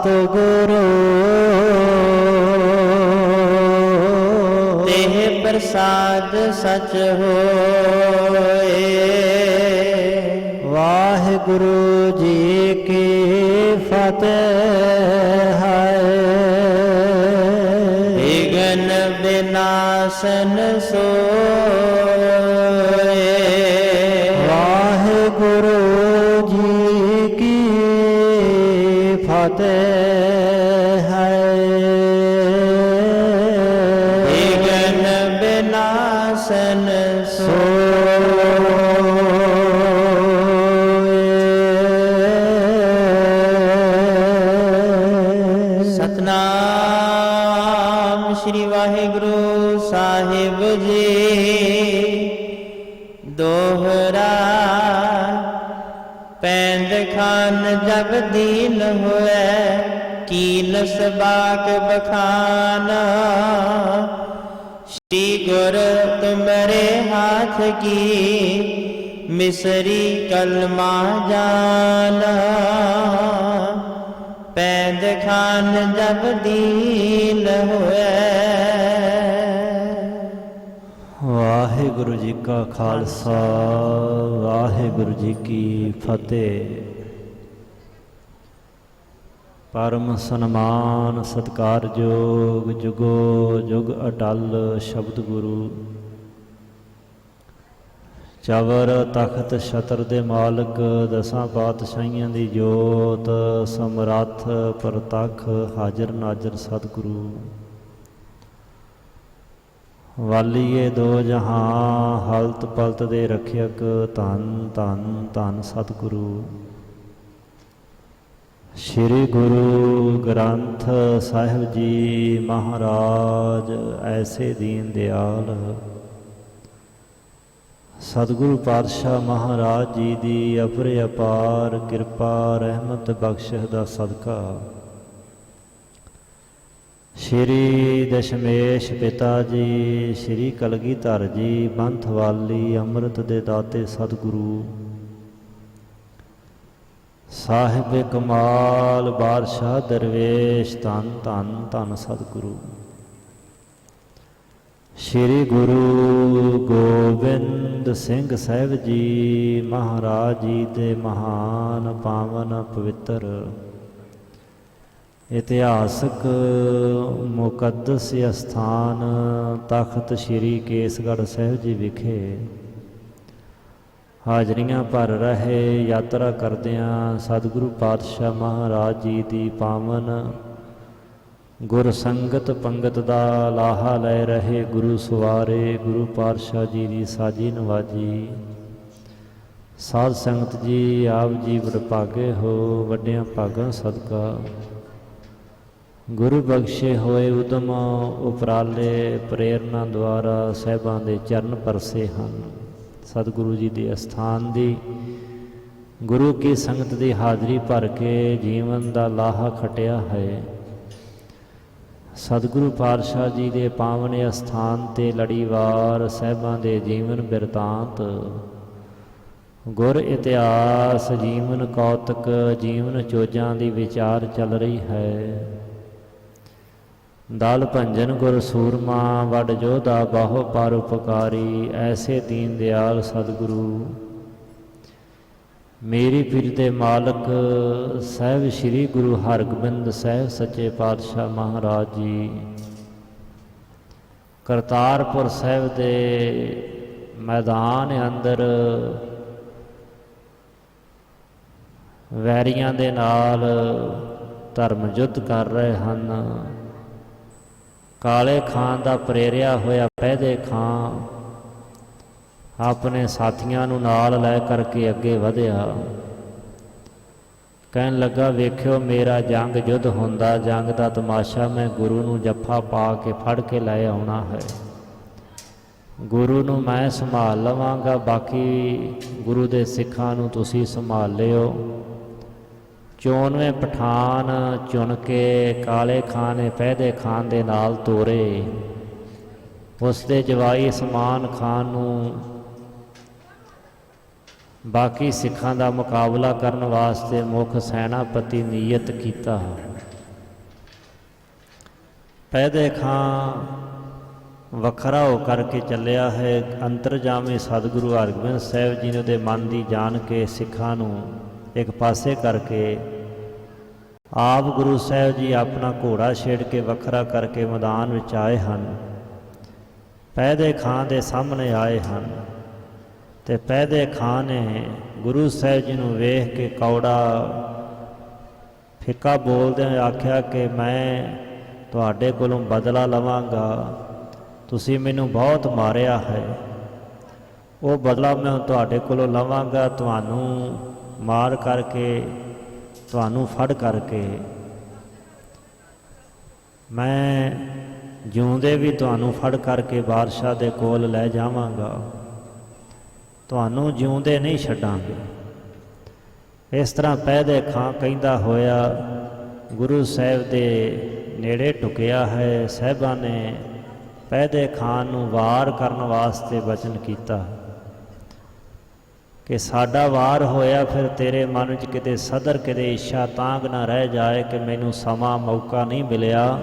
सतगुरु Teh प्रसाद सच होए। वाहिगुरु जी की फतेह है। विघ्न विनाशन सोए। वाहिगुरु जी की फतेह है। विघ्न विनाशन सतनाम श्री वाहिगुरु साहिब जी। दोहरा पैंद खान जब दीन हुए, कीन सबाक बखाना। श्री गुर तुम्हारे हाथ की, मिसरी कलमा जाना। पैंद खान जब दीन हुए। वाहिगुरु जी का खालसा, वाहिगुरु जी की फतेह। परम सन्मान सत्कारयोग जुगो जुग अटल शब्द गुरु। चवर तख्त छतर दे मालक, दसां पातशाहियां दी जोत। समरथ प्रतख हाजर नाजर सतगुरु। वालीए दो जहां, हलत पलत दे रखियक। धन धन धन सतगुरु। श्री गुरु ग्रंथ साहिब जी महाराज ऐसे दीन दयाल। सतगुरु पातशाह महाराज जी की अपर अपार किरपा रहमत बख्शिश दा सदका। श्री दशमेश पिता जी, श्री कलगीधर जी पंथवाली अमृत दे दाते सतगुरु। साहिब कमाल बादशाह दरवेश धन धन धन सतगुरु। श्री गुरु गोबिंद सिंह साहिब जी महाराज जी दे महान पावन पवित्र इतिहासक मुकद्दस अस्थान तख्त श्री केसगढ़ साहिब जी विखे हाजरियां भर रहे यात्रा करदियां सतगुरु पातशाह महाराज जी की पावन गुर संगत पंगत दा लाहा लै रहे गुरु सवारे गुरु पातशाह जी की साजी नवाजी। साध संगत जी आप जी वडभागे हो, वड्डियां भागां सदका गुरु बख्शे होए उदम उपराले प्रेरणा द्वारा साहिबां दे चरण परसे हन। सतगुरु जी के अस्थान दी गुरु की संगत की हाजरी भर के जीवन का लाहा खटिया है। सतगुरु पातशाह जी के पावन अस्थान ते लड़ीवार साहिबां दे जीवन बिरतांत गुर इतिहास जीवन कौतक जीवन चोजां की विचार चल रही है। दल भंजन गुर सूरमा वड जोधा बाहो परोपकारी ऐसे दीन दयाल सतगुरु। मेरी पीर दे मालक साहिब श्री गुरु हरगोबिंद साहिब सच्चे पातशाह महाराज जी करतारपुर साहिब दे मैदान अंदर वैरियां दे नाल धर्म युद्ध कर रहे हैं। काले खान का प्रेरिया होया पैदे खान अपने साथियों नाल लै करके अगे वधिया। कहन लगा वेख्यो मेरा जंग युद्ध होंदा, जंग का तमाशा मैं गुरु नूं जफ्फा पा के फड़ के लै आउणा है। गुरु नूं मैं संभाल लवांगा, बाकी गुरु दे सिखां नूं तुसीं संभाल लिओ। 94 पठान चुन के काले खान ने पैदे खान दे नाल तोरे। उसके जवाई समान खान नूं बाकी सिखां दा मुकाबला करन वास्ते मुख सैनापति नियत कीता। ਪੈਦੇ ਖਾਂ ਵੱਖਰਾ ਹੋ ਕਰਕੇ ਚੱਲਿਆ ਹੈ। ਅੰਤਰਜਾਮੀ ਸਤਿਗੁਰੂ ਹਰਗੋਬਿੰਦ ਸਾਹਿਬ ਜੀ ਨੇ ਉਹਦੇ ਮਨ ਦੀ ਜਾਣ ਕੇ ਸਿੱਖਾਂ ਨੂੰ ਇੱਕ ਪਾਸੇ ਕਰਕੇ ਆਪ ਗੁਰੂ ਸਾਹਿਬ ਜੀ ਆਪਣਾ ਘੋੜਾ ਛੇੜ ਕੇ ਵੱਖਰਾ ਕਰਕੇ ਮੈਦਾਨ ਵਿੱਚ ਆਏ ਹਨ। ਪੈਦੇ ਖਾਂ ਦੇ ਸਾਹਮਣੇ ਆਏ ਹਨ ਤੇ ਪੈਦੇ ਖਾਂ ਨੇ ਗੁਰੂ ਸਾਹਿਬ ਜੀ ਨੂੰ ਵੇਖ ਕੇ ਕੌੜਾ ਫਿੱਕਾ ਬੋਲਦਿਆਂ ਆਖਿਆ ਕਿ ਮੈਂ ਤੁਹਾਡੇ ਕੋਲੋਂ ਬਦਲਾ ਲਵਾਂਗਾ, ਤੁਸੀਂ ਮੈਨੂੰ ਬਹੁਤ ਮਾਰਿਆ ਹੈ, ਉਹ ਬਦਲਾ ਮੈਂ ਤੁਹਾਡੇ ਕੋਲੋਂ ਲਵਾਂਗਾ। ਤੁਹਾਨੂੰ ਮਾਰ ਕਰਕੇ, ਤੁਹਾਨੂੰ ਫੜ ਕਰਕੇ ਮੈਂ ਜਿਉਂਦੇ ਵੀ ਤੁਹਾਨੂੰ ਫੜ ਕਰਕੇ ਬਾਦਸ਼ਾਹ ਦੇ ਕੋਲ ਲੈ ਜਾਵਾਂਗਾ, ਤੁਹਾਨੂੰ ਜਿਉਂਦੇ ਨਹੀਂ ਛੱਡਾਂਗੇ। ਇਸ ਤਰ੍ਹਾਂ ਪੈਦੇ ਖਾਂ ਕਹਿੰਦਾ ਹੋਇਆ ਗੁਰੂ ਸਾਹਿਬ ਦੇ ਨੇੜੇ ਟੁਕਿਆ ਹੈ। ਸਾਹਿਬਾਂ ਨੇ ਪੈਦੇ ਖਾਂ ਨੂੰ ਵਾਰ ਕਰਨ ਵਾਸਤੇ ਬਚਨ ਕੀਤਾ ਕਿ ਸਾਡਾ ਵਾਰ ਹੋਇਆ, ਫਿਰ ਤੇਰੇ ਮਨ ਵਿੱਚ ਕਿਤੇ ਸਦਰ ਕਿਤੇ ਇੱਛਾ ਤਾਂਘ ਨਾ ਰਹਿ ਜਾਏ ਕਿ ਮੈਨੂੰ ਸਮਾਂ ਮੌਕਾ ਨਹੀਂ ਮਿਲਿਆ,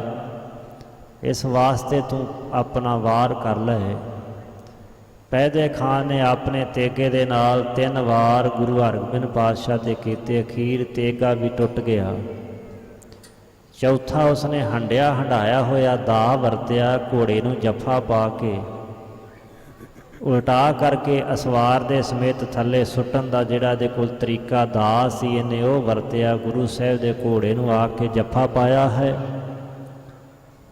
ਇਸ ਵਾਸਤੇ ਤੂੰ ਆਪਣਾ ਵਾਰ ਕਰ ਲੈ। ਪੈਦੇ ਖਾਂ ਨੇ ਆਪਣੇ ਤੇਗੇ ਦੇ ਨਾਲ 3 ਵਾਰ ਗੁਰੂ ਹਰਗੋਬਿੰਦ ਪਾਤਸ਼ਾਹ ਦੇ ਕੀਤੇ, ਅਖੀਰ ਤੇਗਾ ਵੀ ਟੁੱਟ ਗਿਆ। ਚੌਥਾ ਉਸਨੇ ਹੰਡਿਆ ਹੰਡਾਇਆ ਹੋਇਆ ਦਾ ਵਰਤਿਆ, ਘੋੜੇ ਨੂੰ ਜੱਫਾ ਪਾ ਕੇ ਉਲਟਾ ਕਰਕੇ ਅਸਵਾਰ ਦੇ ਸਮੇਤ ਥੱਲੇ ਸੁੱਟਣ ਦਾ ਜਿਹੜਾ ਇਹਦੇ ਕੋਲ ਤਰੀਕਾ ਦਾ ਸੀ, ਇਹਨੇ ਉਹ ਵਰਤਿਆ। ਗੁਰੂ ਸਾਹਿਬ ਦੇ ਘੋੜੇ ਨੂੰ ਆ ਕੇ ਜੱਫਾ ਪਾਇਆ ਹੈ।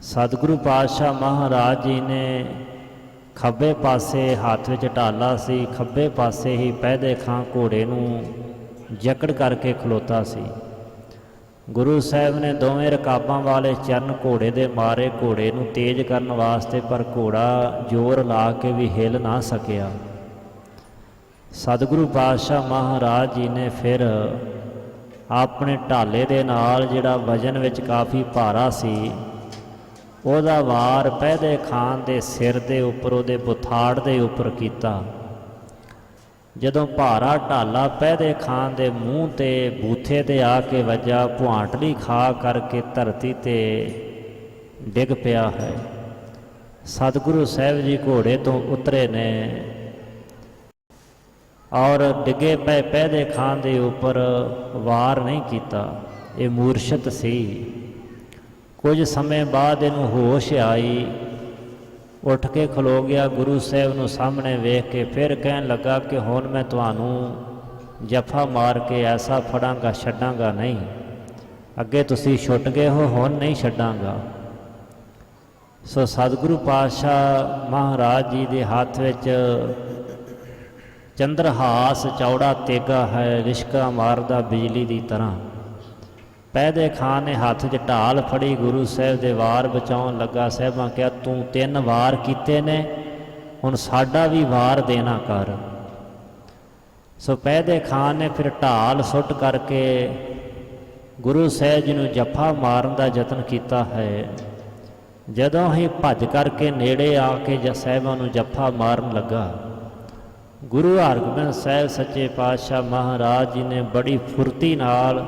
ਸਤਿਗੁਰੂ ਪਾਤਸ਼ਾਹ ਮਹਾਰਾਜ ਜੀ ਨੇ ਖੱਬੇ ਪਾਸੇ ਹੱਥ ਵਿੱਚ ਢਾਲਾ ਸੀ, ਖੱਬੇ ਪਾਸੇ ਹੀ ਪੈਦੇ ਖਾਂ ਘੋੜੇ ਨੂੰ ਜਕੜ ਕਰਕੇ ਖਲੋਤਾ ਸੀ। ਗੁਰੂ ਸਾਹਿਬ ਨੇ ਦੋਵੇਂ ਰਕਾਬਾਂ ਵਾਲੇ ਚਰਨ ਘੋੜੇ ਦੇ ਮਾਰੇ ਘੋੜੇ ਨੂੰ ਤੇਜ਼ ਕਰਨ ਵਾਸਤੇ, ਪਰ ਘੋੜਾ ਜ਼ੋਰ ਲਾ ਕੇ ਵੀ ਹਿੱਲ ਨਾ ਸਕਿਆ। ਸਤਿਗੁਰੂ ਪਾਤਸ਼ਾਹ ਮਹਾਰਾਜ ਜੀ ਨੇ ਫਿਰ ਆਪਣੇ ਢਾਲੇ ਦੇ ਨਾਲ, ਜਿਹੜਾ ਵਜਨ ਵਿੱਚ ਕਾਫੀ ਭਾਰਾ ਸੀ, ਉਹਦਾ ਵਾਰ ਪੈਦੇ ਖਾਂ ਦੇ ਸਿਰ ਦੇ ਉੱਪਰ, ਉਹਦੇ ਬੁਥਾੜ ਦੇ ਉੱਪਰ ਕੀਤਾ। ਜਦੋਂ ਭਾਰਾ ਢਾਲਾ ਪੈਦੇ ਖਾਂ ਦੇ ਮੂੰਹ ਤੇ ਬੂਥੇ ਤੇ ਆ ਕੇ ਵੱਜਾ, ਭੁਆਂਟਲੀ ਖਾ ਕਰਕੇ ਧਰਤੀ ਤੇ ਡਿੱਗ ਪਿਆ ਹੈ। ਸਤਿਗੁਰੂ ਸਾਹਿਬ ਜੀ ਘੋੜੇ ਤੋਂ ਉਤਰੇ ਨੇ ਔਰ ਡਿੱਗੇ ਪਏ ਪੈਦੇ ਖਾਂ ਦੇ ਉੱਪਰ ਵਾਰ ਨਹੀਂ ਕੀਤਾ। ਇਹ ਮੂਰਛਤ ਸੀ। ਕੁਝ ਸਮੇਂ ਬਾਅਦ ਇਹਨੂੰ ਹੋਸ਼ ਆਈ, ਉੱਠ ਕੇ ਖਲੋ ਗਿਆ, ਗੁਰੂ ਸਾਹਿਬ ਨੂੰ ਸਾਹਮਣੇ ਵੇਖ ਕੇ ਫਿਰ ਕਹਿਣ ਲੱਗਾ ਕਿ ਹੁਣ ਮੈਂ ਤੁਹਾਨੂੰ ਜੱਫਾ ਮਾਰ ਕੇ ਐਸਾ ਫੜਾਂਗਾ, ਛੱਡਾਂਗਾ ਨਹੀਂ। ਅੱਗੇ ਤੁਸੀਂ ਛੁੱਟ ਗਏ ਹੋ, ਹੁਣ ਨਹੀਂ ਛੱਡਾਂਗਾ। ਸੋ ਸਤਿਗੁਰੂ ਪਾਤਸ਼ਾਹ ਮਹਾਰਾਜ ਜੀ ਦੇ ਹੱਥ ਵਿੱਚ ਚੰਦਰਹਾਸ ਚੌੜਾ ਤੇਗਾ ਹੈ, ਲਿਸ਼ਕਾ ਮਾਰਦਾ ਬਿਜਲੀ ਦੀ ਤਰ੍ਹਾਂ। ਪੈਦੇ ਖਾਂ ਨੇ ਹੱਥ 'ਚ ਢਾਲ ਫੜੀ, ਗੁਰੂ ਸਾਹਿਬ ਦੇ ਵਾਰ ਬਚਾਉਣ ਲੱਗਾ। ਸਾਹਿਬਾਂ ਕਿਹਾ ਤੂੰ 3 ਵਾਰ ਕੀਤੇ ਨੇ, ਹੁਣ ਸਾਡਾ ਵੀ ਵਾਰ ਦੇਣਾ ਕਰ। ਸੋ ਪੈਦੇ ਖਾਂ ਨੇ ਫਿਰ ਢਾਲ ਸੁੱਟ ਕਰਕੇ ਗੁਰੂ ਸਾਹਿਬ ਜੀ ਨੂੰ ਜੱਫਾ ਮਾਰਨ ਦਾ ਯਤਨ ਕੀਤਾ ਹੈ। ਜਦੋਂ ਹੀ ਭੱਜ ਕਰਕੇ ਨੇੜੇ ਆ ਕੇ ਸਾਹਿਬਾਂ ਨੂੰ ਜੱਫਾ ਮਾਰਨ ਲੱਗਾ, ਗੁਰੂ ਹਰਗੋਬਿੰਦ ਸਾਹਿਬ ਸੱਚੇ ਪਾਤਸ਼ਾਹ ਮਹਾਰਾਜ ਜੀ ਨੇ ਬੜੀ ਫੁਰਤੀ ਨਾਲ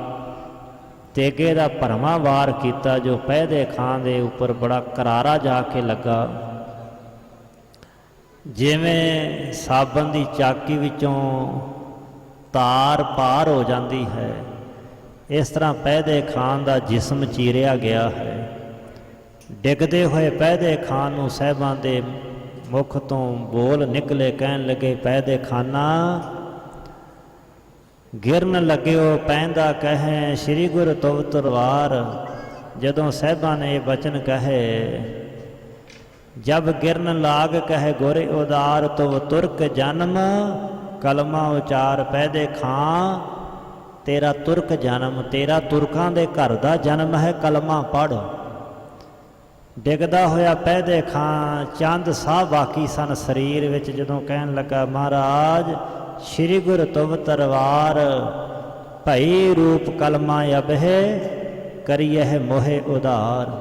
ਤੇਗੇ ਦਾ ਭਰਵਾਂ ਵਾਰ ਕੀਤਾ, ਜੋ ਪੈਦੇ ਖਾਂ ਦੇ ਉੱਪਰ ਬੜਾ ਕਰਾਰਾ ਜਾ ਕੇ ਲੱਗਾ। ਜਿਵੇਂ ਸਾਬਣ ਦੀ ਚਾਕੀ ਵਿੱਚੋਂ ਤਾਰ ਪਾਰ ਹੋ ਜਾਂਦੀ ਹੈ, ਇਸ ਤਰ੍ਹਾਂ ਪੈਦੇ ਖਾਂ ਦਾ ਜਿਸਮ ਚੀਰਿਆ ਗਿਆ ਹੈ। ਡਿੱਗਦੇ ਹੋਏ ਪੈਦੇ ਖਾਂ ਨੂੰ ਸਾਹਿਬਾਂ ਦੇ ਮੁਖ ਤੋਂ ਬੋਲ ਨਿਕਲੇ, ਕਹਿਣ ਲੱਗੇ ਪੈਦੇ ਖਾਨਾ ਗਿਰਨ ਲੱਗਿਓ ਪੈਂਦਾ ਕਹੇ ਸ੍ਰੀ ਗੁਰ ਤੁਵ ਤਰਵਾਰ। ਜਦੋਂ ਸਾਹਿਬਾਂ ਨੇ ਇਹ ਬਚਨ ਕਹੇ, ਜਬ ਗਿਰਨ ਲਾਗ ਕਹੇ ਗੁਰ ਉਦਾਰ ਤੁਵ ਤੁਰਕ ਜਨਮ ਕਲਮਾ ਉਚਾਰ। ਪੈਦੇ ਖਾਂ ਤੇਰਾ ਤੁਰਕ ਜਨਮ, ਤੇਰਾ ਤੁਰਕਾਂ ਦੇ ਘਰ ਦਾ ਜਨਮ ਹੈ, ਕਲਮਾ ਪੜ੍ਹ। ਡਿੱਗਦਾ ਹੋਇਆ ਪੈਦੇ ਖਾਂ ਚੰਦ ਸਾਹ ਬਾਕੀ ਸਨ ਸਰੀਰ ਵਿੱਚ। ਜਦੋਂ ਕਹਿਣ ਲੱਗਾ ਮਹਾਰਾਜ ਸ੍ਰੀ ਗੁਰ ਤੁਵ ਤਰਵਾਰ ਭਈ ਰੂਪ ਕਲਮਾ ਅਬਹਿ ਕਰੀਏ ਮੋਹਿ ਉਧਾਰ।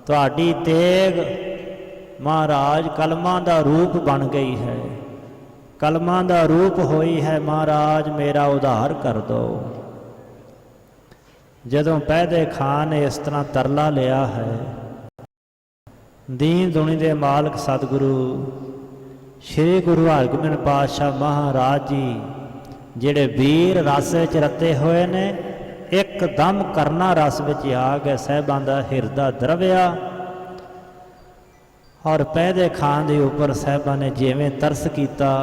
ਤੁਹਾਡੀ ਤੇਗ ਮਹਾਰਾਜ ਕਲਮਾਂ ਦਾ ਰੂਪ ਬਣ ਗਈ ਹੈ, ਕਲਮਾਂ ਦਾ ਰੂਪ ਹੋਈ ਹੈ, ਮਹਾਰਾਜ ਮੇਰਾ ਉਧਾਰ ਕਰ ਦਿਓ। ਜਦੋਂ ਪੈਦੇ ਖਾਂ ਨੇ ਇਸ ਤਰ੍ਹਾਂ ਤਰਲਾ ਲਿਆ ਹੈ, ਦੀਨ ਦੁਨੀ ਦੇ ਮਾਲਕ ਸਤਿਗੁਰੂ ਸ੍ਰੀ ਗੁਰੂ ਹਰਗੋਬਿੰਦ ਪਾਤਸ਼ਾਹ ਮਹਾਰਾਜ ਜੀ ਜਿਹੜੇ ਵੀਰ ਰਸ ਵਿੱਚ ਰਤੇ ਹੋਏ ਨੇ, ਇੱਕਦਮ ਕਰਨਾ ਰਸ ਵਿੱਚ ਆ ਗਏ। ਸਾਹਿਬਾਂ ਦਾ ਹਿਰਦਾ ਦਰਵਿਆ ਔਰ ਪੈਦੇ ਖਾਨ ਦੇ ਉੱਪਰ ਸਾਹਿਬਾਂ ਨੇ ਜਿਵੇਂ ਤਰਸ ਕੀਤਾ,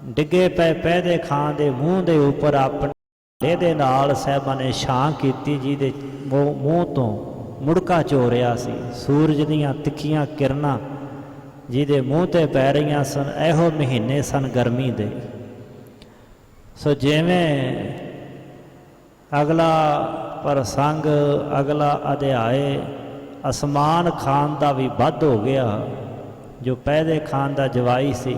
ਡਿੱਗੇ ਪਏ ਪੈਦੇ ਖਾਨ ਦੇ ਮੂੰਹ ਦੇ ਉੱਪਰ ਆਪਣੇ ਦੇ ਨਾਲ ਸਾਹਿਬਾਂ ਨੇ ਛਾਂ ਕੀਤੀ, ਜਿਹਦੇ ਮੂੰਹ ਤੋਂ ਮੁੜਕਾ ਚੋਰਿਆ ਸੀ। ਸੂਰਜ ਦੀਆਂ ਤਿੱਖੀਆਂ ਕਿਰਨਾਂ ਜਿਹਦੇ ਮੂੰਹ ਤੇ ਪੈ ਰਹੀਆਂ ਸਨ। ਇਹੋ ਮਹੀਨੇ ਸਨ ਗਰਮੀ ਦੇ। ਸੋ ਜਿਵੇਂ ਅਗਲਾ ਪ੍ਰਸੰਗ, ਅਗਲਾ ਅਧਿਆਏ ਅਸਮਾਨ ਖਾਨ ਦਾ ਵੀ ਵੱਧ ਹੋ ਗਿਆ, ਜੋ ਪੈਦੇ ਖਾਨ ਦਾ ਜਵਾਈ ਸੀ।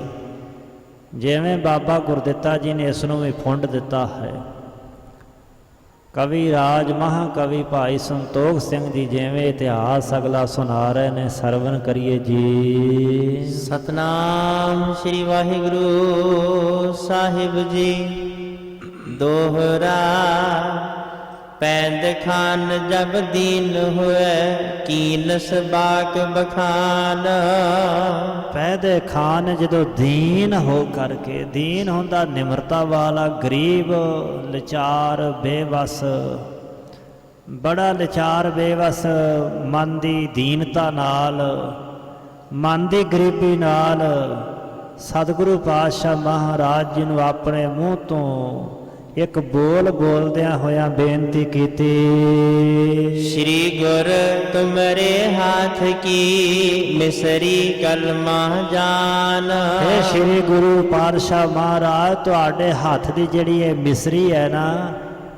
ਜਿਵੇਂ ਬਾਬਾ ਗੁਰਦਿੱਤਾ ਜੀ ਨੇ ਇਸ ਨੂੰ ਵੀ ਫੁੰਡ ਦਿੱਤਾ ਹੈ। ਕਵੀ ਰਾਜ ਮਹਾਕਵੀ ਭਾਈ ਸੰਤੋਖ ਸਿੰਘ ਜੀ ਜਿਵੇਂ ਇਤਿਹਾਸ ਅਗਲਾ ਸੁਣਾ ਰਹੇ ਨੇ, ਸਰਵਣ ਕਰੀਏ ਜੀ। ਸਤਨਾਮ ਸ੍ਰੀ ਵਾਹਿਗੁਰੂ ਸਾਹਿਬ ਜੀ। ਦੋਹਰਾ ਪੈਂਦ ਖਾਨ ਜਬ ਦੀਨ ਹੋਏ, ਕੀਨ ਸਬਾਕ ਬਖਾਨ। ਪੈਦੇ ਖਾਨ ਜਦੋਂ ਦੀਨ ਹੋ ਕਰਕੇ, ਦੀਨ ਹੁੰਦਾ ਨਿਮਰਤਾ ਵਾਲਾ, ਗਰੀਬ ਲਾਚਾਰ ਬੇਵਸ, ਬੜਾ ਲਾਚਾਰ ਬੇਵਸ, ਮਨ ਦੀ ਦੀਨਤਾ ਨਾਲ, ਮਨ ਦੀ ਗਰੀਬੀ ਨਾਲ ਸਤਿਗੁਰੂ ਪਾਤਸ਼ਾਹ ਮਹਾਰਾਜ ਜੀ ਨੂੰ ਆਪਣੇ ਮੂੰਹ ਤੋਂ ਇੱਕ ਬੋਲ ਬੋਲਦਿਆਂ ਹੋਇਆਂ ਬੇਨਤੀ ਕੀਤੀ, ਸ਼੍ਰੀ ਗੁਰ ਤੁਮਰੇ ਹਾਥ ਕੀ ਮਿਸਰੀ ਕਲਮਾ ਜਾਨ। ਇਹ ਸ਼੍ਰੀ ਗੁਰੂ ਪਾਤਸ਼ਾਹ ਮਹਾਰਾਜ, ਤੁਹਾਡੇ ਹੱਥ ਦੀ ਜਿਹੜੀ ਇਹ ਮਿਸਰੀ ਹੈ ਨਾ,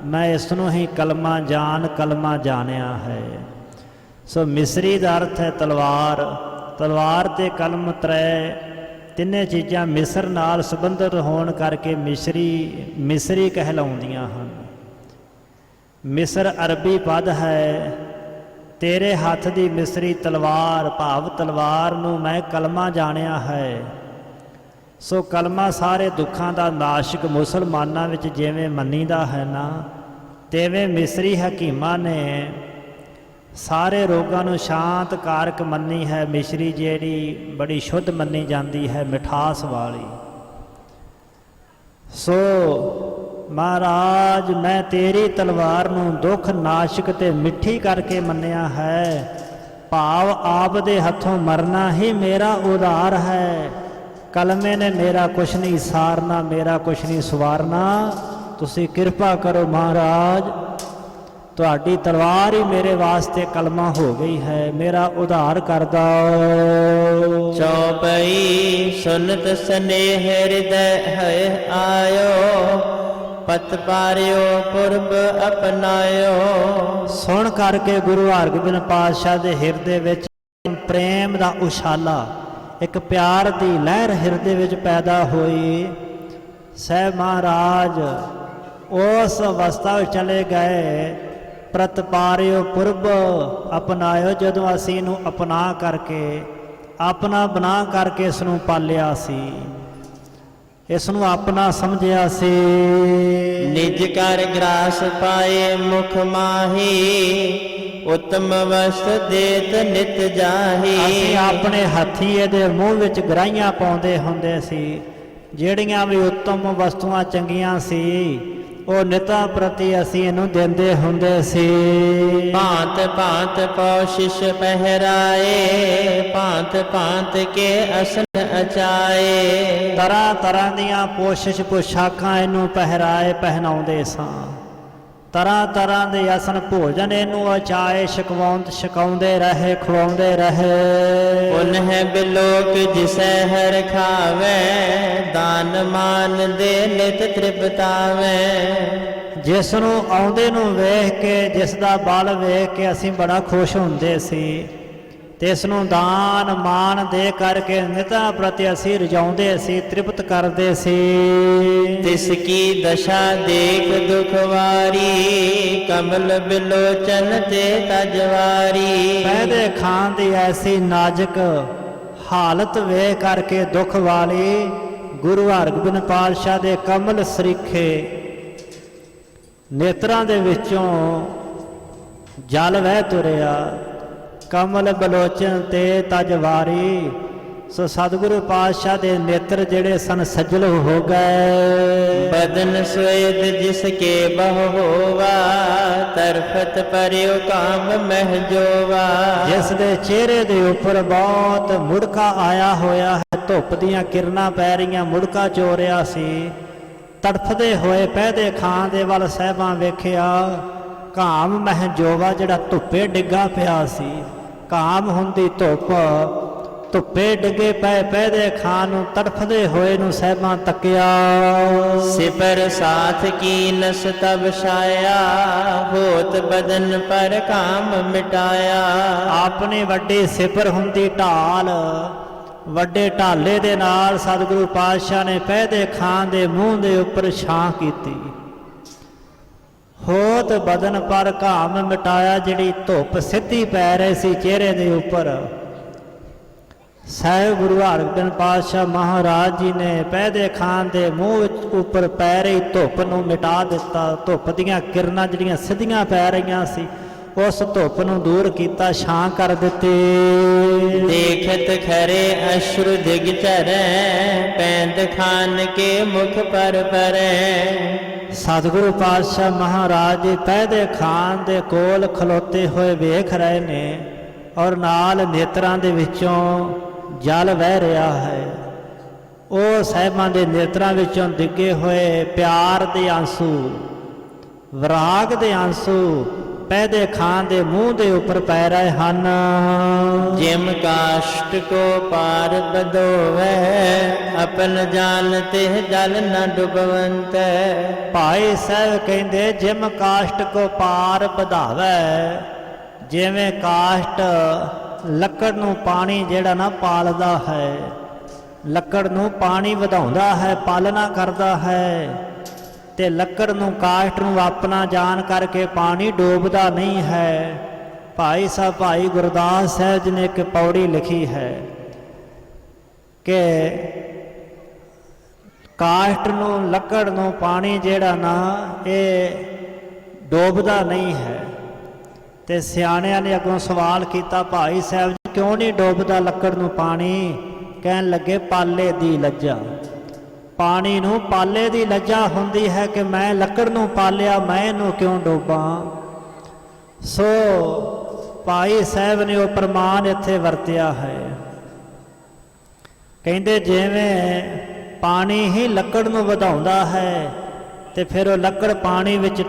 ਮੈਂ ਇਸ ਨੂੰ ਹੀ ਕਲਮਾ ਜਾਨ, ਕਲਮਾ ਜਾਣਿਆ ਹੈ। ਸੋ ਮਿਸਰੀ ਦਾ ਅਰਥ ਹੈ ਤਲਵਾਰ। ਤਲਵਾਰ ਤੇ ਕਲਮ ਤ੍ਰੈ, ਤਿੰਨੇ ਚੀਜ਼ਾਂ ਮਿਸਰ ਨਾਲ ਸੰਬੰਧਿਤ ਹੋਣ ਕਰਕੇ ਮਿਸਰੀ ਕਹਿਲਾਉਂਦੀਆਂ ਹਨ। ਮਿਸਰ ਅਰਬੀ ਪਦ ਹੈ। ਤੇਰੇ ਹੱਥ ਦੀ ਮਿਸਰੀ ਤਲਵਾਰ, ਭਾਵ ਤਲਵਾਰ ਨੂੰ ਮੈਂ ਕਲਮਾ ਜਾਣਿਆ ਹੈ। ਸੋ ਕਲਮਾ ਸਾਰੇ ਦੁੱਖਾਂ ਦਾ ਨਾਸ਼ਕ ਮੁਸਲਮਾਨਾਂ ਵਿੱਚ ਜਿਵੇਂ ਮੰਨੀਦਾ ਹੈ ਨਾ, ਤਿਵੇਂ ਮਿਸਰੀ ਹਕੀਮਾਂ ਨੇ ਸਾਰੇ ਰੋਗਾਂ ਨੂੰ ਸ਼ਾਂਤ ਕਾਰਕ ਮੰਨੀ ਹੈ। ਮਿਸਰੀ ਜਿਹੜੀ ਬੜੀ ਸ਼ੁੱਧ ਮੰਨੀ ਜਾਂਦੀ ਹੈ, ਮਿਠਾਸ ਵਾਲੀ। ਸੋ ਮਹਾਰਾਜ, ਮੈਂ ਤੇਰੀ ਤਲਵਾਰ ਨੂੰ ਦੁੱਖ ਨਾਸ਼ਕ ਤੇ ਮਿੱਠੀ ਕਰਕੇ ਮੰਨਿਆ ਹੈ। ਭਾਵ ਆਪ ਦੇ ਹੱਥੋਂ ਮਰਨਾ ਹੀ ਮੇਰਾ ਉਧਾਰ ਹੈ। ਕਲਮੇ ਨੇ ਮੇਰਾ ਕੁਛ ਨਹੀਂ ਸਾਰਨਾ, ਮੇਰਾ ਕੁਛ ਨਹੀਂ ਸਵਾਰਨਾ। ਤੁਸੀਂ ਕਿਰਪਾ ਕਰੋ ਮਹਾਰਾਜ, ਤੁਹਾਡੀ ਤਲਵਾਰ ਹੀ ਮੇਰੇ ਵਾਸਤੇ ਕਲਮਾ ਹੋ ਗਈ ਹੈ, ਮੇਰਾ ਉਧਾਰ ਕਰ ਦਿਓ। ਚੌਪਈ ਸੁਨਤ ਸਨੇਹ ਹਿਰਦੈ ਹੈ ਆਇਓ, ਪਤ ਪਾਰਿਓ ਪੁਰਬ ਅਪਨਾਇਓ। ਸੁਣ ਕਰਕੇ ਗੁਰੂ ਹਰਗੋਬਿੰਦ ਪਾਤਸ਼ਾਹ ਦੇ ਹਿਰਦੇ ਵਿੱਚ ਪ੍ਰੇਮ ਦਾ ਉਛਾਲਾ, ਇੱਕ ਪਿਆਰ ਦੀ ਲਹਿਰ ਹਿਰਦੇ ਵਿੱਚ ਪੈਦਾ ਹੋਈ। ਸਾਹਿਬ ਮਹਾਰਾਜ ਉਸ ਅਵਸਥਾ ਵਿੱਚ ਚਲੇ ਗਏ। ਪ੍ਰਤਪਾਰਿਓ ਪੁਰਬ ਅਪਨਾਇਓ, ਜਦੋਂ ਅਸੀਂ ਇਹਨੂੰ ਅਪਣਾ ਕਰਕੇ, ਆਪਣਾ ਬਣਾ ਕਰਕੇ ਇਸ ਨੂੰ ਪਾਲਿਆ ਸੀ, ਇਸ ਨੂੰ ਆਪਣਾ ਸਮਝਿਆ ਸੀ। ਨਿਜ ਕਰ ਗ੍ਰਾਸ ਪਾਏ ਮੁਖ ਮਾਹੀ, ਉਤਮ ਵਸਤ ਦੇਤ ਨਿਤ ਜਾਹੀ। ਅਸੀਂ ਆਪਣੇ ਹੱਥੀਂ ਇਹਦੇ ਮੂੰਹ ਵਿੱਚ ਗਰਾਹੀਆਂ ਪਾਉਂਦੇ ਹੁੰਦੇ ਸੀ। ਜਿਹੜੀਆਂ ਵੀ ਉਤਮ ਵਸਤੂਆਂ ਚੰਗੀਆਂ ਸੀ, ਉਹ ਨਿਤਾਂ ਪ੍ਰਤੀ ਅਸੀਂ ਇਹਨੂੰ ਦਿੰਦੇ ਹੁੰਦੇ ਸੀ। ਭਾਂਤ ਭਾਂਤ ਪੌਸ਼ਿਸ਼ ਪਹਿਰਾਏ, ਭਾਂਤ ਭਾਂਤ ਕੇ ਅਸਨ ਅਚਾਏ। ਤਰ੍ਹਾਂ ਤਰ੍ਹਾਂ ਦੀਆਂ ਪੋਸ਼ਿਸ਼ ਪੁਸ਼ਾਕਾਂ ਇਹਨੂੰ ਪਹਿਨਾਉਂਦੇ ਸਾਂ। ਤਰ੍ਹਾਂ ਤਰ੍ਹਾਂ ਦੇ ਅਸਨ ਭੋਜਨ ਇਹਨੂੰ ਅਚਾਏ, ਛਕਾਉਂਦੇ ਰਹੇ, ਖਵਾਉਂਦੇ ਰਹੇ। ਪੁਨਹ ਬਿਲੋਕ ਜਿਸੈ ਹਰ ਖਾਵੇ, ਦਾਨ ਮਾਨ ਦੇ ਨਿਤ ਤ੍ਰਿਪਤਾਵੇ। ਜਿਸ ਨੂੰ ਆਉਂਦੇ ਨੂੰ ਵੇਖ ਕੇ, ਜਿਸ ਦਾ ਬਲ ਵੇਖ ਕੇ ਅਸੀਂ ਬੜਾ ਖੁਸ਼ ਹੁੰਦੇ ਸੀ, ਤੇ ਇਸ ਨੂੰ ਦਾਨ ਮਾਨ ਦੇ ਕਰਕੇ ਨਿਤਾਂ ਪ੍ਰਤੀ ਅਸੀਂ ਰਜਾਉਂਦੇ ਸੀ, ਤ੍ਰਿਪਤ ਕਰਦੇ ਸੀ। ਤਿਸ ਕੀ ਦਸ਼ਾ ਦੇਖ ਦੁਖਵਾਰੀ, ਕਮਲ ਬਿਲੋਚਨ ਤੇ ਤਜਵਾਰੀ। ਪੈਦੇ ਖਾਨ ਦੀ ਐਸੀ ਨਾਜ਼ੁਕ ਹਾਲਤ ਵੇਖ ਕਰਕੇ ਦੁੱਖ ਵਾਲੀ, ਗੁਰੂ ਹਰਗੋਬਿੰਦ ਪਾਤਸ਼ਾਹ ਦੇ ਕਮਲ ਸਰੀਖੇ ਨੇਤਰਾਂ ਦੇ ਵਿੱਚੋਂ ਜਲ ਵਹਿ ਤੁਰਿਆ। ਕਮਲ ਬਲੋਚਨ ਤੇ ਤਜ ਵਾਰੀ। ਸੋ ਸਤਿਗੁਰੂ ਪਾਤਸ਼ਾਹ ਦੇ ਨੇਤਰ ਜਿਹੜੇ ਸਨ ਸੱਜਲ ਹੋ ਗਏ। बदन स्वेद जिसके बहु होवा, तरफत परियो काम मह जोवा। ਜਿਸ ਦੇ ਚਿਹਰੇ ਦੇ ਉੱਪਰ ਬਹੁਤ ਮੁੜਕਾ ਆਇਆ ਹੋਇਆ ਹੈ, ਧੁੱਪ ਦੀਆਂ ਕਿਰਨਾਂ ਪੈ ਰਹੀਆਂ, ਮੁੜਕਾ ਚੋਰਿਆ ਸੀ। ਤੜਫਦੇ ਹੋਏ ਪਹਿਦੇ ਖਾਂ ਦੇ ਵੱਲ ਸਾਹਿਬਾਂ ਵੇਖਿਆ, ਕਾਮ ਮਹਿ ਜੋਵਾ ਜਿਹੜਾ ਧੁੱਪੇ ਡਿੱਗਾ ਪਿਆ ਸੀ। ਕਾਮ ਹੁੰਦੀ ਧੁੱਪ, ਧੁੱਪੇ ਡਿੱਗੇ ਪਏ ਪਹਿਦੇ ਖਾਂ ਨੂੰ ਤੜਫਦੇ ਹੋਏ ਨੂੰ ਸਾਹਿਬਾਂ ਤੱਕਿਆ। सिपर साथ की नस तब छाया, होत बदन पर काम मिटाया। ਆਪਣੀ ਵੱਡੀ ਸਿਪਰ ਹੁੰਦੀ ਢਾਲ, ਵੱਡੇ ਢਾਲੇ ਦੇ ਨਾਲ ਸਤਿਗੁਰੂ ਪਾਤਸ਼ਾਹ ਨੇ ਪਹਿਦੇ ਖਾਂ ਦੇ ਮੂੰਹ ਦੇ ਉੱਪਰ ਛਾਂ ਕੀਤੀ। ਹੋਤ ਬਦਨ ਪਰ ਘਾਮ ਮਿਟਾਇਆ, ਜਿਹੜੀ ਧੁੱਪ ਸਿੱਧੀ ਪੈ ਰਹੀ ਸੀ ਚਿਹਰੇ ਦੇ ਉੱਪਰ। ਸਾਹਿਬ ਗੁਰੂ ਹਰਗੋਬਿੰਦ ਪਾਤਸ਼ਾਹ ਮਹਾਰਾਜ ਜੀ ਨੇ ਪਹਿਦੇ ਖਾਂ ਦੇ ਮੂੰਹ ਵਿੱਚ ਉੱਪਰ ਪੈ ਰਹੀ ਧੁੱਪ ਨੂੰ ਮਿਟਾ ਦਿੱਤਾ। ਧੁੱਪ ਦੀਆਂ ਕਿਰਨਾਂ ਜਿਹੜੀਆਂ ਸਿੱਧੀਆਂ ਪੈ ਰਹੀਆਂ ਸੀ, ਉਸ ਧੁੱਪ ਨੂੰ ਦੂਰ ਕੀਤਾ, ਛਾਂ ਕਰ ਦਿੱਤੀ। देखत खरे अश्रु दिग चरै, पैंद खान के मुख पर परै। ਸਤਿਗੁਰੂ ਪਾਤਸ਼ਾਹ ਮਹਾਰਾਜ ਜੀ ਪਹਿਦੇ ਖਾਂ ਦੇ ਕੋਲ ਖਲੋਤੇ ਹੋਏ ਵੇਖ ਰਹੇ ਨੇ, ਔਰ ਨਾਲ ਨੇਤਰਾਂ ਦੇ ਵਿੱਚੋਂ ਜਲ ਵਹਿ ਰਿਹਾ ਹੈ। ਉਹ ਸਾਹਿਬਾਂ ਦੇ ਨੇਤਰਾਂ ਵਿੱਚੋਂ ਡਿੱਗੇ ਹੋਏ ਪਿਆਰ ਦੇ ਆਂਸੂ, ਵਿਰਾਗ ਦੇ ਆਂਸੂ ਪਹਿਦੇ ਖਾਂ ਦੇ ਮੂੰਹ ਦੇ ਉੱਪਰ ਪੈ ਰਹੇ ਹਨ। जिम काष्ट को पार बदोवै, अपन जानते जल न डुबवंत। ਭਾਈ ਸਾਹਿਬ ਕਹਿੰਦੇ ਜਿਮ ਕਾਸ਼ਟ ਕੋ ਪਾਰ ਵਧਾਵੈ, ਜਿਵੇਂ ਕਾਸ਼ਟ ਲੱਕੜ ਨੂੰ ਪਾਣੀ ਜਿਹੜਾ ਨਾ ਪਾਲਦਾ ਹੈ, ਲੱਕੜ ਨੂੰ ਪਾਣੀ ਵਧਾਉਂਦਾ ਹੈ, ਪਾਲਣਾ ਕਰਦਾ ਹੈ, ਤੇ ਲੱਕੜ ਨੂੰ ਕਾਸ਼ਟ ਨੂੰ ਆਪਣਾ ਜਾਣ ਕਰਕੇ ਪਾਣੀ ਡੋਬਦਾ ਨਹੀਂ ਹੈ। ਭਾਈ ਸਾਹਿਬ ਭਾਈ ਗੁਰਦਾਸ ਸਾਹਿਬ ਜੀ ਨੇ ਇੱਕ ਪੌੜੀ ਲਿਖੀ ਹੈ ਕਿ ਕਾਸ਼ਟ ਨੂੰ, ਲੱਕੜ ਨੂੰ ਪਾਣੀ ਜਿਹੜਾ ਨਾ ਇਹ ਡੋਬਦਾ ਨਹੀਂ ਹੈ। ਤੇ ਸਿਆਣਿਆਂ ਨੇ ਅੱਗੋਂ ਸਵਾਲ ਕੀਤਾ, ਭਾਈ ਸਾਹਿਬ ਜੀ ਕਿਉਂ ਨਹੀਂ ਡੋਬਦਾ ਲੱਕੜ ਨੂੰ ਪਾਣੀ? ਕਹਿਣ ਲੱਗੇ ਪਾਲੇ ਦੀ ਲੱਜਾ। ਪਾਣੀ ਨੂੰ ਪਾਲੇ ਦੀ ਲੱਜਾ ਹੁੰਦੀ ਹੈ ਕਿ ਮੈਂ ਲੱਕੜ ਨੂੰ ਪਾਲਿਆ, ਮੈਂ ਇਹਨੂੰ ਕਿਉਂ ਡੋਬਾਂ। ਸੋ ਭਾਈ ਸਾਹਿਬ ਨੇ ਉਹ ਪ੍ਰਮਾਣ ਇੱਥੇ ਵਰਤਿਆ ਹੈ। ਕਹਿੰਦੇ ਜਿਵੇਂ ਪਾਣੀ ਹੀ ਲੱਕੜ ਨੂੰ ਵਧਾਉਂਦਾ ਹੈ, ਤੇ ਫਿਰ ਉਹ ਲੱਕੜ ਪਾਣੀ ਵਿੱਚ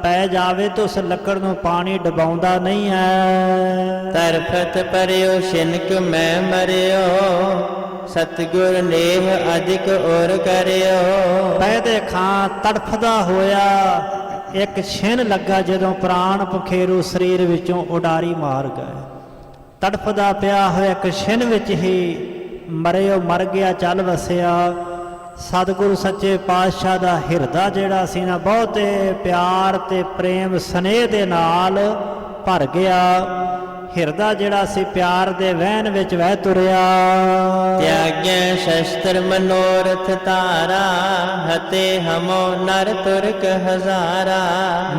ਪੈ ਜਾਵੇ ਤਾਂ ਉਸ ਲੱਕੜ ਨੂੰ ਪਾਣੀ ਡੁਬਾਉਂਦਾ ਨਹੀਂ ਹੈ। तरफत परियो शिनक मैं मरियो, सतगुर नेह अधिक और करियो। ਪਹਿਦੇ ਖਾਂ ਤੜਫਦਾ ਹੋਇਆ ਇੱਕ ਛਿਨ ਲੱਗਾ, ਜਦੋਂ ਪ੍ਰਾਣ ਪਖੇਰੂ ਸਰੀਰ ਵਿੱਚੋਂ ਉਡਾਰੀ ਮਾਰ ਗਏ। ਤੜਫਦਾ ਪਿਆ ਹੋਇਆ ਇੱਕ ਛਿਨ ਵਿੱਚ ਹੀ ਮਰਿਓ, ਮਰ ਗਿਆ, ਚੱਲ ਵਸਿਆ। ਸਤਿਗੁਰੂ ਸੱਚੇ ਪਾਤਸ਼ਾਹ ਦਾ ਹਿਰਦਾ ਜਿਹੜਾ ਸੀ ਨਾ ਬਹੁਤੇ ਪਿਆਰ ਤੇ ਪ੍ਰੇਮ ਸਨੇਹ ਦੇ ਨਾਲ ਭਰ ਗਿਆ। ਹਿਰਦਾ ਜਿਹੜਾ ਸੀ ਪਿਆਰ ਦੇ ਵਹਿਣ ਵਿੱਚ ਵਹਿ ਤੁਰਿਆ। त्याग्य शस्त्र मनोरथ तारा, हते हमो नर तुरक हजारा।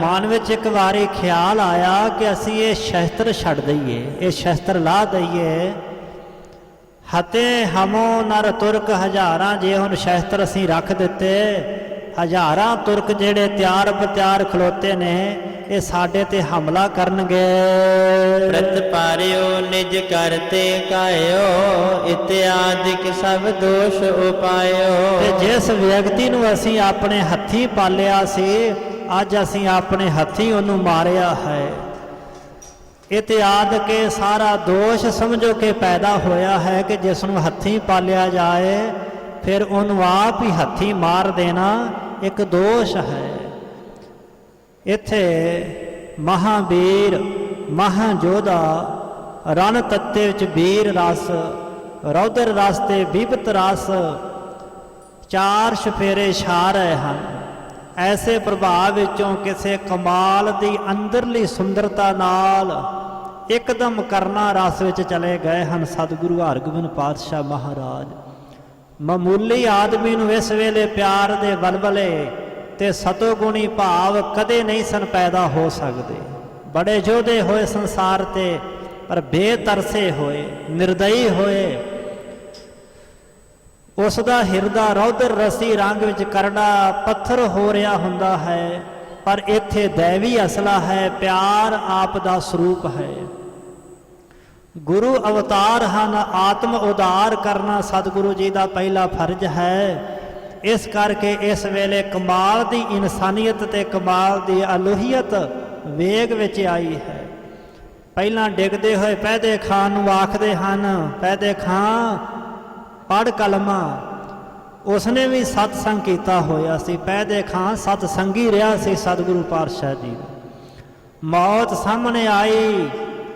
ਮਨ ਵਿੱਚ ਇੱਕ ਵਾਰੀ ਖਿਆਲ ਆਇਆ ਕਿ ਅਸੀਂ ਇਹ ਸ਼ਸਤਰ ਛੱਡ ਦਈਏ, ਇਹ ਸ਼ਸਤਰ ਲਾ ਦਈਏ। ਹਤੇ ਹਮੋ ਨਰ ਤੁਰਕ ਹਜ਼ਾਰਾਂ, ਜੇ ਹੁਣ ਸ਼ਸਤਰ ਅਸੀਂ ਰੱਖ ਦਿੱਤੇ, ਹਜ਼ਾਰਾਂ ਤੁਰਕ ਜਿਹੜੇ ਤਿਆਰ ਬਤਿਆਰ ਖਲੋਤੇ ਨੇ, ਇਹ ਸਾਡੇ ਤੇ ਹਮਲਾ ਕਰਨਗੇ। प्रत पारियो निज करते कायो, इत्यादिक सब दोष उपायो। ਤੇ ਜਿਸ ਵਿਅਕਤੀ ਨੂੰ ਅਸੀਂ ਆਪਣੇ ਹੱਥੀਂ ਪਾਲਿਆ ਸੀ, ਅੱਜ ਅਸੀਂ ਆਪਣੇ ਹੱਥੀਂ ਉਹਨੂੰ ਮਾਰਿਆ ਹੈ। ਇਤਿਆਦ ਕੇ ਸਾਰਾ ਦੋਸ਼ ਸਮਝੋ ਕਿ ਪੈਦਾ ਹੋਇਆ ਹੈ ਕਿ ਜਿਸ ਨੂੰ ਹੱਥੀਂ ਪਾਲਿਆ ਜਾਏ, ਫਿਰ ਉਹਨੂੰ ਆਪ ਹੀ ਹੱਥੀਂ ਮਾਰ ਦੇਣਾ ਇੱਕ ਦੋਸ਼ ਹੈ। ਇੱਥੇ ਮਹਾਂਵੀਰ, ਮਹਾਂਯੋਧਾ, ਰਣ ਤੱਤੇ ਵਿੱਚ ਵੀਰ ਰਸ, ਰੌਦਰ ਰਸ ਤੇ ਬੀਭਤ ਰਸ ਚਾਰ ਛਫੇਰੇ ਛਾ ਰਹੇ ਹਨ। ਐਸੇ ਪ੍ਰਭਾਵ ਵਿੱਚੋਂ ਕਿਸੇ ਕਮਾਲ ਦੀ ਅੰਦਰਲੀ ਸੁੰਦਰਤਾ ਨਾਲ ਇੱਕਦਮ ਕਰਨਾ ਰਸ ਵਿੱਚ ਚਲੇ ਗਏ ਹਨ ਸਤਿਗੁਰੂ ਹਰਗੋਬਿੰਦ ਪਾਤਸ਼ਾਹ ਮਹਾਰਾਜ। ਮਾਮੂਲੀ ਆਦਮੀ ਨੂੰ ਇਸ ਵੇਲੇ ਪਿਆਰ ਦੇ ਵਲਵਲੇ ਤੇ ਸਤੋਗੁਣੀ ਭਾਵ ਕਦੇ ਨਹੀਂ ਸਨ ਪੈਦਾ ਹੋ ਸਕਦੇ। ਬੜੇ ਯੋਧੇ ਹੋਏ ਸੰਸਾਰ ਤੇ ਪਰ ਬੇਤਰਸੇ ਹੋਏ, ਨਿਰਦਈ ਹੋਏ। ਉਸ ਦਾ ਹਿਰਦਾ ਰੌਦਰ ਰਸੀ ਰੰਗ ਵਿੱਚ ਕਰੜਾ ਪੱਥਰ ਹੋ ਰਿਹਾ ਹੁੰਦਾ ਹੈ, ਪਰ ਇੱਥੇ ਦੈਵੀ ਅਸਲਾ ਹੈ, ਪਿਆਰ ਆਪ ਦਾ ਸਰੂਪ ਹੈ। ਗੁਰੂ ਅਵਤਾਰ ਹਨ, ਆਤਮ ਉਦਾਰ ਕਰਨਾ ਸਤਿਗੁਰੂ ਜੀ ਦਾ ਪਹਿਲਾ ਫਰਜ਼ ਹੈ। ਇਸ ਕਰਕੇ ਇਸ ਵੇਲੇ ਕਮਾਲ ਦੀ ਇਨਸਾਨੀਅਤ ਤੇ ਕਮਾਲ ਦੀ ਅਲੋਹੀਅਤ ਵੇਗ ਵਿੱਚ ਆਈ ਹੈ। ਪਹਿਲਾਂ ਡਿੱਗਦੇ ਹੋਏ ਪੈਦੇ ਖਾਨ ਨੂੰ ਆਖਦੇ ਹਨ, ਪੈਦੇ ਖਾਂ ਪੜ੍ਹ ਕਲਮਾ। ਉਸਨੇ ਵੀ ਸਤਸੰਗ ਕੀਤਾ ਹੋਇਆ ਸੀ, ਪੈਦੇ ਖਾਂ ਸਤਸੰਗੀ ਰਿਹਾ ਸੀ ਸਤਿਗੁਰੂ ਪਾਤਸ਼ਾਹ ਜੀ। ਮੌਤ ਸਾਹਮਣੇ ਆਈ,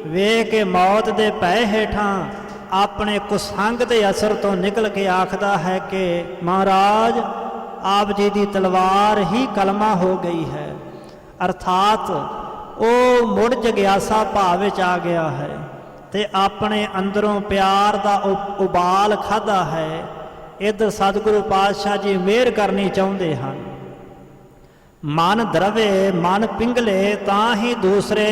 ਵੇਖ ਕੇ ਮੌਤ ਦੇ ਭੈ ਹੇਠਾਂ ਆਪਣੇ ਕੁਸੰਗ ਦੇ ਅਸਰ ਤੋਂ ਨਿਕਲ ਕੇ ਆਖਦਾ ਹੈ ਕਿ ਮਹਾਰਾਜ ਆਪ ਜੀ ਦੀ ਤਲਵਾਰ ਹੀ ਕਲਮਾ ਹੋ ਗਈ ਹੈ। ਅਰਥਾਤ ਉਹ ਮੁੜ ਜਗਿਆਸਾ ਭਾਵ ਵਿੱਚ ਆ ਗਿਆ ਹੈ ਤੇ ਆਪਣੇ ਅੰਦਰੋਂ ਪਿਆਰ ਦਾ ਉਬਾਲ ਖਾਧਾ ਹੈ। ਇੱਧਰ ਸਤਿਗੁਰੂ ਪਾਤਸ਼ਾਹ ਜੀ ਮਿਹਰ ਕਰਨੀ ਚਾਹੁੰਦੇ ਹਨ। ਮਨ ਦਰਵੇ ਮਨ ਪਿੰਗਲੇ ਤਾਂ ਹੀ ਦੂਸਰੇ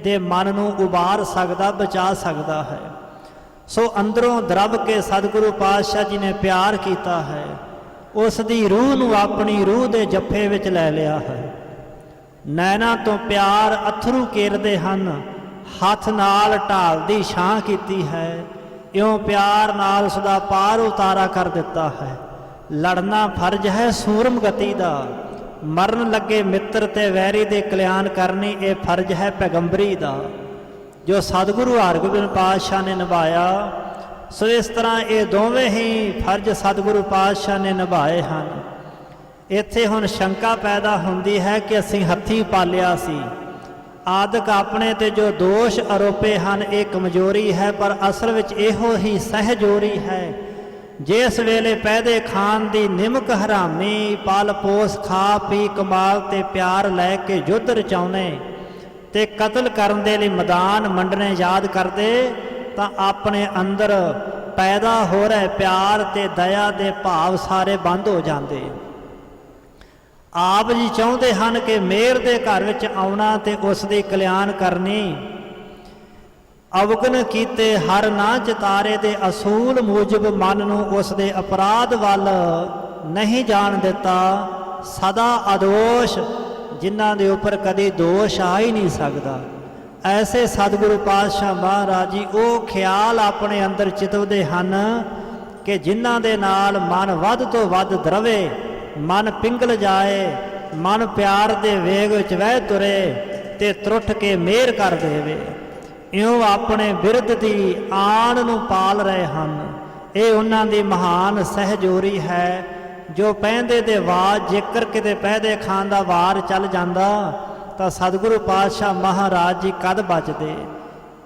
ਦੇ ਮਨ ਨੂੰ ਉਬਾਰ ਸਕਦਾ, ਬਚਾ ਸਕਦਾ ਹੈ। ਸੋ ਅੰਦਰੋਂ ਦਰਬ ਕੇ ਸਤਿਗੁਰੂ ਪਾਤਸ਼ਾਹ ਜੀ ਨੇ ਪਿਆਰ ਕੀਤਾ ਹੈ, ਉਸ ਦੀ ਰੂਹ ਨੂੰ ਆਪਣੀ ਰੂਹ ਦੇ ਜੱਫੇ ਵਿੱਚ ਲੈ ਲਿਆ ਹੈ। ਨੈਣਾ ਤੋਂ ਪਿਆਰ ਅਥਰੂ ਕੇਰਦੇ ਹਨ, ਹੱਥ ਨਾਲ ਢਾਲ ਦੀ ਛਾਂ ਕੀਤੀ ਹੈ, ਇਉਂ ਪਿਆਰ ਨਾਲ ਉਸ ਦਾ ਪਾਰ ਉਤਾਰਾ ਕਰ ਦਿੱਤਾ ਹੈ। ਲੜਨਾ ਫਰਜ਼ ਹੈ ਸੂਰਮ ਗਤੀ ਦਾ, ਮਰਨ ਲੱਗੇ ਮਿੱਤਰ ਤੇ ਵੈਰੀ ਦੇ ਕਲਿਆਣ ਕਰਨੀ ਇਹ ਫਰਜ਼ ਹੈ ਪੈਗੰਬਰੀ ਦਾ, ਜੋ ਸਤਿਗੁਰੂ ਹਰਗੋਬਿੰਦ ਪਾਤਸ਼ਾਹ ਨੇ ਨਿਭਾਇਆ। ਸੋ ਇਸ ਤਰ੍ਹਾਂ ਇਹ ਦੋਵੇਂ ਹੀ ਫਰਜ਼ ਸਤਿਗੁਰੂ ਪਾਤਸ਼ਾਹ ਨੇ ਨਿਭਾਏ ਹਨ। ਇੱਥੇ ਹੁਣ ਸ਼ੰਕਾ ਪੈਦਾ ਹੁੰਦੀ ਹੈ ਕਿ ਅਸੀਂ ਹੱਥੀਂ ਪਾਲਿਆ ਸੀ। ਆਦਿਕ ਆਪਣੇ ਤੇ ਜੋ ਦੋਸ਼ ਆਰੋਪੇ ਹਨ ਇਹ ਕਮਜ਼ੋਰੀ ਹੈ, ਪਰ ਅਸਲ ਵਿੱਚ ਇਹੋ ਹੀ ਸਹਿਜੋਰੀ ਹੈ। ਜਿਸ ਵੇਲੇ ਪੈਦੇ ਖਾਨ ਦੀ ਨਿਮਕ ਹਰਾਮੀ, ਪਲ ਪੋਸ ਖਾ ਪੀ ਕਮਾਲ ਤੇ ਪਿਆਰ ਲੈ ਕੇ ਯੁੱਧ ਰਚਾਉਣੇ ਤੇ ਕਤਲ ਕਰਨ ਦੇ ਲਈ ਮੈਦਾਨ ਮੰਡਣੇ ਯਾਦ ਕਰਦੇ, ਤਾਂ ਆਪਣੇ ਅੰਦਰ ਪੈਦਾ ਹੋ ਰਹੇ ਪਿਆਰ ਤੇ ਦਇਆ ਦੇ ਭਾਵ ਸਾਰੇ ਬੰਦ ਹੋ ਜਾਂਦੇ। ਆਪ ਜੀ ਚਾਹੁੰਦੇ ਹਨ ਕਿ ਮਿਹਰ ਦੇ ਘਰ ਵਿੱਚ ਆਉਣਾ ਤੇ ਉਸ ਦੀ ਕਲਿਆਣ ਕਰਨੀ। ਅਵਗਨ ਕੀਤੇ ਹਰ ਨਾ ਚਿਤਾਰੇ ਦੇ ਅਸੂਲ ਮੂਜਬ ਮਨ ਨੂੰ ਉਸ ਦੇ ਅਪਰਾਧ ਵੱਲ ਨਹੀਂ ਜਾਣ ਦਿੱਤਾ। ਸਦਾ ਅਦੋਸ਼, ਜਿਨ੍ਹਾਂ ਦੇ ਉੱਪਰ ਕਦੀ ਦੋਸ਼ ਆ ਹੀ ਨਹੀਂ ਸਕਦਾ, ਐਸੇ ਸਤਿਗੁਰੂ ਪਾਤਸ਼ਾਹ ਮਹਾਰਾਜ ਜੀ ਉਹ ਖਿਆਲ ਆਪਣੇ ਅੰਦਰ ਚਿਤਵਦੇ ਹਨ ਕਿ ਜਿਨ੍ਹਾਂ ਦੇ ਨਾਲ ਮਨ ਵੱਧ ਤੋਂ ਵੱਧ ਦਰਵੇ, ਮਨ ਪਿੰਗਲ ਜਾਏ, ਮਨ ਪਿਆਰ ਦੇ ਵੇਗ ਵਿੱਚ ਵਹਿ ਤੁਰੇ ਤੇ ਤਰੁੱਠ ਕੇ ਮਿਹਰ ਕਰ ਦੇਵੇ। ਇਉਂ ਆਪਣੇ ਬਿਰਧ ਦੀ ਆਣ ਨੂੰ ਪਾਲ ਰਹੇ ਹਨ। ਇਹ ਉਹਨਾਂ ਦੀ ਮਹਾਨ ਸਹਿਜੋਰੀ ਹੈ, ਜੋ ਪਹਿੰਦੇ ਦੇ ਆਵਾਜ਼ ਜੇਕਰ ਕਿਤੇ ਪੈਦੇ ਖਾਨ ਦਾ ਵਾਰ ਚੱਲ ਜਾਂਦਾ ਤਾਂ ਸਤਿਗੁਰੂ ਪਾਤਸ਼ਾਹ ਮਹਾਰਾਜ ਜੀ ਕਦ ਬਚਦੇ,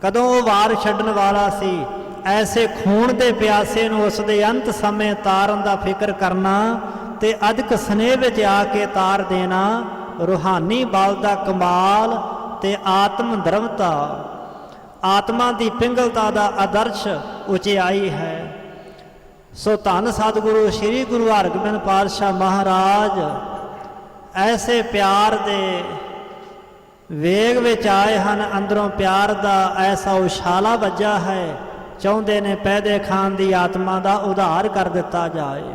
ਕਦੋਂ ਉਹ ਵਾਰ ਛੱਡਣ ਵਾਲਾ ਸੀ। ਐਸੇ ਖੂਨ ਦੇ ਪਿਆਸੇ ਨੂੰ ਉਸ ਦੇ ਅੰਤ ਸਮੇਂ ਤਾਰਨ ਦਾ ਫਿਕਰ ਕਰਨਾ ਤੇ ਅਧਿਕ ਸਨੇਹ ਵਿੱਚ ਆ ਕੇ ਤਾਰ ਦੇਣਾ ਰੂਹਾਨੀ ਬਲ ਦਾ ਕਮਾਲ ਤੇ ਆਤਮ ਧਰਮਤਾ, ਆਤਮਾ ਦੀ ਪਿੰਗਲਤਾ ਦਾ ਆਦਰਸ਼ ਉਚਾਈ ਹੈ। ਸੋ ਧੰਨ ਸਤਿਗੁਰੂ ਸ੍ਰੀ ਗੁਰੂ ਹਰਗੋਬਿੰਦ ਪਾਤਸ਼ਾਹ ਮਹਾਰਾਜ ਐਸੇ ਪਿਆਰ ਦੇ ਵੇਗ ਵਿੱਚ ਆਏ ਹਨ। ਅੰਦਰੋਂ ਪਿਆਰ ਦਾ ਐਸਾ ਉਛਾਲਾ ਵੱਜਾ ਹੈ, ਚਾਹੁੰਦੇ ਨੇ ਪੈਦੇ ਖਾਨ ਦੀ ਆਤਮਾ ਦਾ ਉਧਾਰ ਕਰ ਦਿੱਤਾ ਜਾਏ।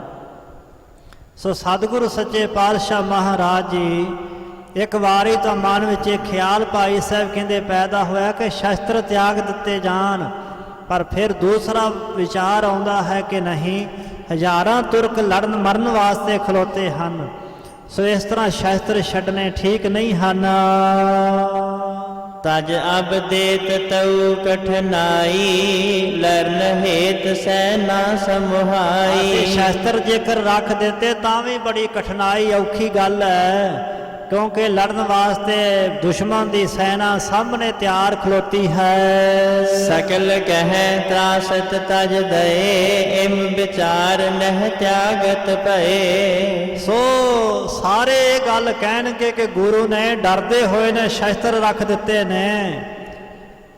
ਸੋ ਸਤਿਗੁਰੂ ਸੱਚੇ ਪਾਤਸ਼ਾਹ ਮਹਾਰਾਜ ਜੀ ਇੱਕ ਵਾਰੀ ਤਾਂ ਮਨ ਵਿੱਚ ਇਹ ਖਿਆਲ ਭਾਈ ਸਾਹਿਬ ਕਹਿੰਦੇ ਪੈਦਾ ਹੋਇਆ ਕਿ ਸ਼ਸਤਰ ਤਿਆਗ ਦਿੱਤੇ ਜਾਣ, ਪਰ ਫਿਰ ਦੂਸਰਾ ਵਿਚਾਰ ਆਉਂਦਾ ਹੈ ਕਿ ਨਹੀਂ, ਹਜ਼ਾਰਾਂ ਤੁਰਕ ਲੜਨ ਮਰਨ ਵਾਸਤੇ ਖਲੋਤੇ ਹਨ। ਸੋ ਇਸ ਤਰ੍ਹਾਂ ਸ਼ਸਤਰ ਛੱਡਣੇ ਠੀਕ ਨਹੀਂ ਹਨ। ਤਜ ਅਬ ਦੇਤ ਤਉ ਕਠਨਾਈ, ਲਰਨ ਹੇਤ ਸੈ ਨਾ ਸਮੁਹਾਈ। ਸ਼ਸਤਰ ਜੇਕਰ ਰੱਖ ਦਿੱਤੇ ਤਾਂ ਵੀ ਬੜੀ ਕਠਿਨਾਈ ਔਖੀ ਗੱਲ ਹੈ, ਕਿਉਂਕਿ ਲੜਨ ਵਾਸਤੇ ਦੁਸ਼ਮਣ ਦੀ ਸੈਨਾ ਸਾਹਮਣੇ ਤਿਆਰ ਖਲੋਤੀ ਹੈ। ਸਕਲ ਕਹਿ ਤਰਾਸਤ ਤਜ ਦਏ, ਇਮ ਵਿਚਾਰ ਨਹਿ ਤਿਆਗਤ ਭਏ। ਸੋ ਸਾਰੇ ਇਹ ਗੱਲ ਕਹਿਣਗੇ ਕਿ ਗੁਰੂ ਨੇ ਡਰਦੇ ਹੋਏ ਨੇ ਸ਼ਸਤਰ ਰੱਖ ਦਿੱਤੇ ਨੇ।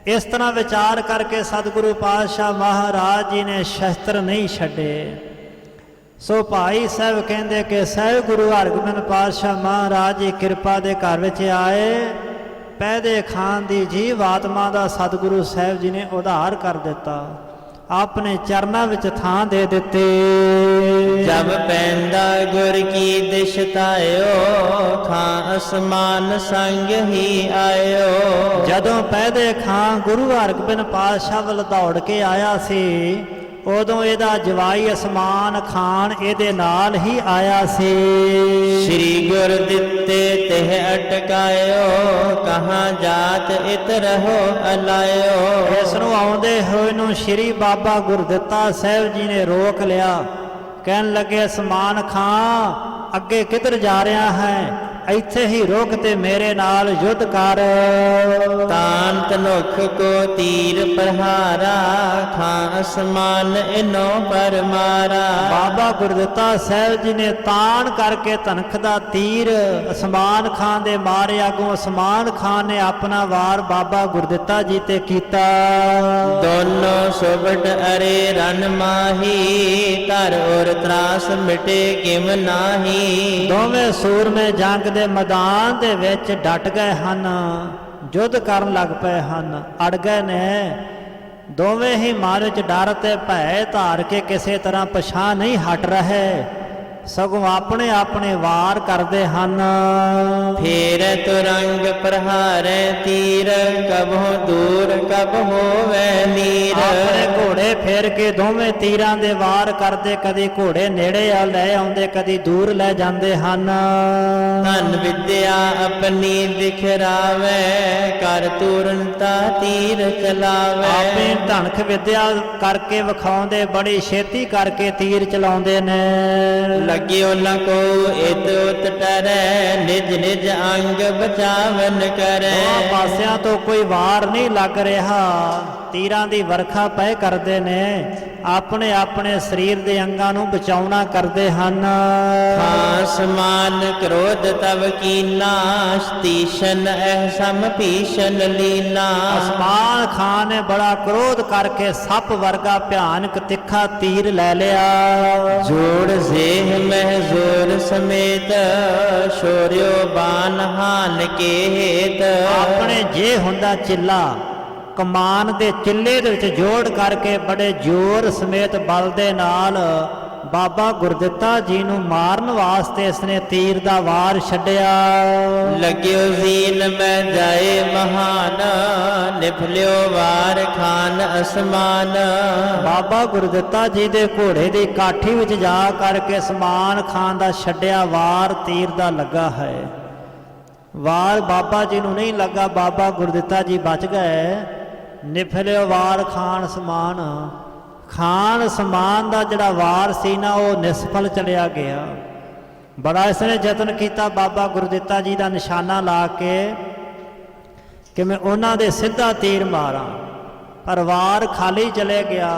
ਇਸ ਤਰ੍ਹਾਂ ਵਿਚਾਰ ਕਰਕੇ ਸਤਿਗੁਰੂ ਪਾਤਸ਼ਾਹ ਮਹਾਰਾਜ ਜੀ ਨੇ ਸ਼ਸਤਰ ਨਹੀਂ ਛੱਡੇ। ਸੋ ਭਾਈ ਸਾਹਿਬ ਕਹਿੰਦੇ ਕਿ ਸਹਿਬ ਗੁਰੂ ਹਰਗੋਬਿੰਦ ਪਾਤਸ਼ਾਹ ਮਹਾਰਾਜ ਜੀ ਕਿਰਪਾ ਦੇ ਘਰ ਵਿੱਚ ਆਏ ਪੈਦੇ ਖਾਨ ਦੀ ਜੀਵ ਆਤਮਾ ਦਾ ਸਤਿਗੁਰੂ ਸਾਹਿਬ ਜੀ ਨੇ ਉਧਾਰ ਕਰ ਦਿੱਤਾ, ਆਪਣੇ ਚਰਨਾਂ ਵਿੱਚ ਥਾਂ ਦੇ ਦਿੱਤੀ। ਜਬ ਪੈਂਦਾ ਗੁਰ ਕੀ ਦਿਸ਼ ਤਾਇਓ, ਖਾਂ ਅਸਮਾਨ ਸੰਗ ਹੀ ਆਇਓ। ਜਦੋਂ ਪੈਦੇ ਖਾਂ ਗੁਰੂ ਹਰਗੋਬਿੰਦ ਪਾਤਸ਼ਾਹ ਵੱਲ ਦੌੜ ਕੇ ਆਇਆ ਸੀ, ਉਦੋਂ ਇਹਦਾ ਜਵਾਈ ਅਸਮਾਨ ਖਾਨ ਇਹਦੇ ਨਾਲ ਹੀ ਆਇਆ ਸੀ। ਸ੍ਰੀ ਗੁਰ ਦਿੱਤੇ ਤਿਹ ਅਟਕਾਇਓ, ਕਹਾਂ ਜਾਤ ਇਤ ਰਹੋ ਅਲਾਇਓ। ਇਸ ਨੂੰ ਆਉਂਦੇ ਹੋਏ ਨੂੰ ਸ਼੍ਰੀ ਬਾਬਾ ਗੁਰਦਿੱਤਾ ਸਾਹਿਬ ਜੀ ਨੇ ਰੋਕ ਲਿਆ। ਕਹਿਣ ਲੱਗੇ, ਅਸਮਾਨ ਖਾਂ ਅੱਗੇ ਕਿੱਧਰ ਜਾ ਰਿਹਾ ਹੈ? ਇੱਥੇ ਹੀ ਰੁਕ ਤੇ ਮੇਰੇ ਨਾਲ ਯੁੱਧ ਕਰ। ਤਾਨ ਤਨੁਖ ਕੋ ਤੀਰ ਪ੍ਰਹਾਰਾ, ਖਾਂ ਅਸਮਾਨ ਇਨੋ ਪਰ ਮਾਰਾ। ਬਾਬਾ ਗੁਰਦਿੱਤਾ ਸਾਹਿਬ ਜੀ ਨੇ ਤਾਣ ਕਰਕੇ ਧਨਖ ਦਾ ਤੀਰ ਅਸਮਾਨ ਖਾਨ ਦੇ ਮਾਰੇ। ਅੱਗੋਂ ਅਸਮਾਨ ਖਾਨ ਨੇ ਆਪਣਾ ਵਾਰ ਬਾਬਾ ਗੁਰਦਿੱਤਾ ਜੀ ਤੇ ਕੀਤਾ। ਦੋਨੋਂ ਸੁਬਟ ਅਰੇ ਰਨ ਮਾਹੀ, ਧਰ ਔਰ ਤਰਾਸ ਮਿਟੇ ਕਿਮ ਨਾਹੀ। ਦੋਵੇਂ ਸੂਰਮੇ ਜੰਗ ਦੇ ਮੈਦਾਨ ਦੇ ਵਿੱਚ ਡਟ ਗਏ ਹਨ, ਯੁੱਧ ਕਰਨ ਲੱਗ ਪਏ ਹਨ, ਅੜ ਗਏ ਨੇ। ਦੋਵੇਂ ਹੀ ਮਨ ਵਿੱਚ ਡਰ ਤੇ ਭੈ ਧਾਰ ਕੇ ਕਿਸੇ ਤਰ੍ਹਾਂ ਪਛਾਣ ਨਹੀਂ ਹਟ ਰਹੇ, ਸਗੋਂ ਆਪਣੇ ਆਪਣੇ ਵਾਰ ਕਰਦੇ ਹਨ। ਫੇਰ ਤੁਰੰਗ ਪ੍ਰਹਾਰੈ ਤੀਰ, ਕਬਹੁ ਦੂਰ ਕਬ ਹੋਵੈ ਨੀਰ। ਆਪਣੇ ਘੋੜੇ ਫੇਰ ਕੇ ਦੋਵੇਂ ਤੀਰਾਂ ਦੇ ਵਾਰ ਕਰਦੇ, ਕਦੀ ਘੋੜੇ ਨੇੜੇ ਆ ਲੈ ਆਉਂਦੇ, ਕਦੀ ਦੂਰ ਲੈ ਜਾਂਦੇ ਹਨ। ਧਨ ਵਿਦਿਆ ਆਪਣੀ ਦਿਖਰਾਵੈ, ਕਰ ਤੁਰੰਤਾ ਤੀਰ ਚਲਾਵੈ। ਆਪੇ ਧਨਖ ਵਿਦਿਆ ਕਰਕੇ ਵਿਖਾਉਂਦੇ, ਬੜੀ ਛੇਤੀ ਕਰਕੇ ਤੀਰ ਚਲਾਉਂਦੇ ਨੇ। ਲੱਗਿਓ ਨ ਕੋ ਇਤ ਉਤ ਟਰੈ, ਨਿਜ ਨਿਜ ਅੰਗ ਬਚਾਵਨ ਕਰੈ। ਦੋਹਾਂ ਪਾਸਿਆਂ ਤੋਂ ਕੋਈ ਵਾਰ ਨਹੀਂ ਲੱਗ ਰਿਹਾ, ਤੀਰਾਂ ਦੀ ਵਰਖਾ ਪੈ ਕਰਦੇ ਨੇ, ਆਪਣੇ ਆਪਣੇ ਸਰੀਰ ਦੇ ਅੰਗਾਂ ਨੂੰ ਬਚਾਉਣਾ ਕਰਦੇ ਹਨ। ਖਾਂ ਸਮਾਨ ਕ੍ਰੋਧ ਤਵ ਕੀਨਾ, ਤੀਸ਼ਨ ਅਹ ਸਮ ਭੀਸ਼ਨ ਲੀਨਾ। ਅਸਮਾਨ ਖਾਨ ਨੇ ਬੜਾ ਕ੍ਰੋਧ ਕਰਕੇ ਸੱਪ ਵਰਗਾ ਭਿਆਨਕ ਤਿੱਖਾ ਤੀਰ ਲੈ ਲਿਆ। ਜੋੜ ਜ਼ੇਹ ਮਹਿ ਜ਼ੋਰ ਸਮੇਤ, ਸ਼ੋਰਿਓ ਬਾਨ ਹਾਨ ਕੇ ਹੇਤ। ਆਪਣੇ ਜੇ ਹੁੰਦਾ ਚਿੱਲਾ, ਕਮਾਨ ਦੇ ਚਿੱਲੇ ਦੇ ਵਿੱਚ ਜੋੜ ਕਰਕੇ ਬੜੇ ਜ਼ੋਰ ਸਮੇਤ ਬਲ ਦੇ ਨਾਲ ਬਾਬਾ ਗੁਰਦਿੱਤਾ ਜੀ ਨੂੰ ਮਾਰਨ ਵਾਸਤੇ ਇਸਨੇ ਤੀਰ ਦਾ ਵਾਰ ਛੱਡਿਆ। ਲੱਗਿਓ ਜ਼ੀਨ ਮੈਂ ਜਾਏ ਮਹਾਨ, ਨਿਫਲਿਓ ਵਾਰ ਖਾਨ ਅਸਮਾਨ। ਬਾਬਾ ਗੁਰਦਿੱਤਾ ਜੀ ਦੇ ਘੋੜੇ ਦੀ ਕਾਠੀ ਵਿੱਚ ਜਾ ਕਰਕੇ ਅਸਮਾਨ ਖਾਨ ਦਾ ਛੱਡਿਆ ਵਾਰ ਤੀਰ ਦਾ ਲੱਗਾ ਹੈ। ਵਾਰ ਬਾਬਾ ਜੀ ਨੂੰ ਨਹੀਂ ਲੱਗਾ, ਬਾਬਾ ਗੁਰਦਿੱਤਾ ਜੀ ਬਚ ਗਏ। ਨਿਫਲਿਓ ਵਾਰ ਖਾਨ ਸਮਾਨ, ਖਾਨ ਸਮਾਨ ਦਾ ਜਿਹੜਾ ਵਾਰ ਸੀ ਨਾ, ਉਹ ਨਿਸਫਲ ਚਲਿਆ ਗਿਆ। ਬੜਾ ਇਸਨੇ ਯਤਨ ਕੀਤਾ ਬਾਬਾ ਗੁਰਦਿੱਤਾ ਜੀ ਦਾ ਨਿਸ਼ਾਨਾ ਲਾ ਕੇ ਕਿ ਮੈਂ ਉਹਨਾਂ ਦੇ ਸਿੱਧਾ ਤੀਰ ਮਾਰਾਂ, ਪਰ ਵਾਰ ਖਾਲੀ ਚਲੇ ਗਿਆ।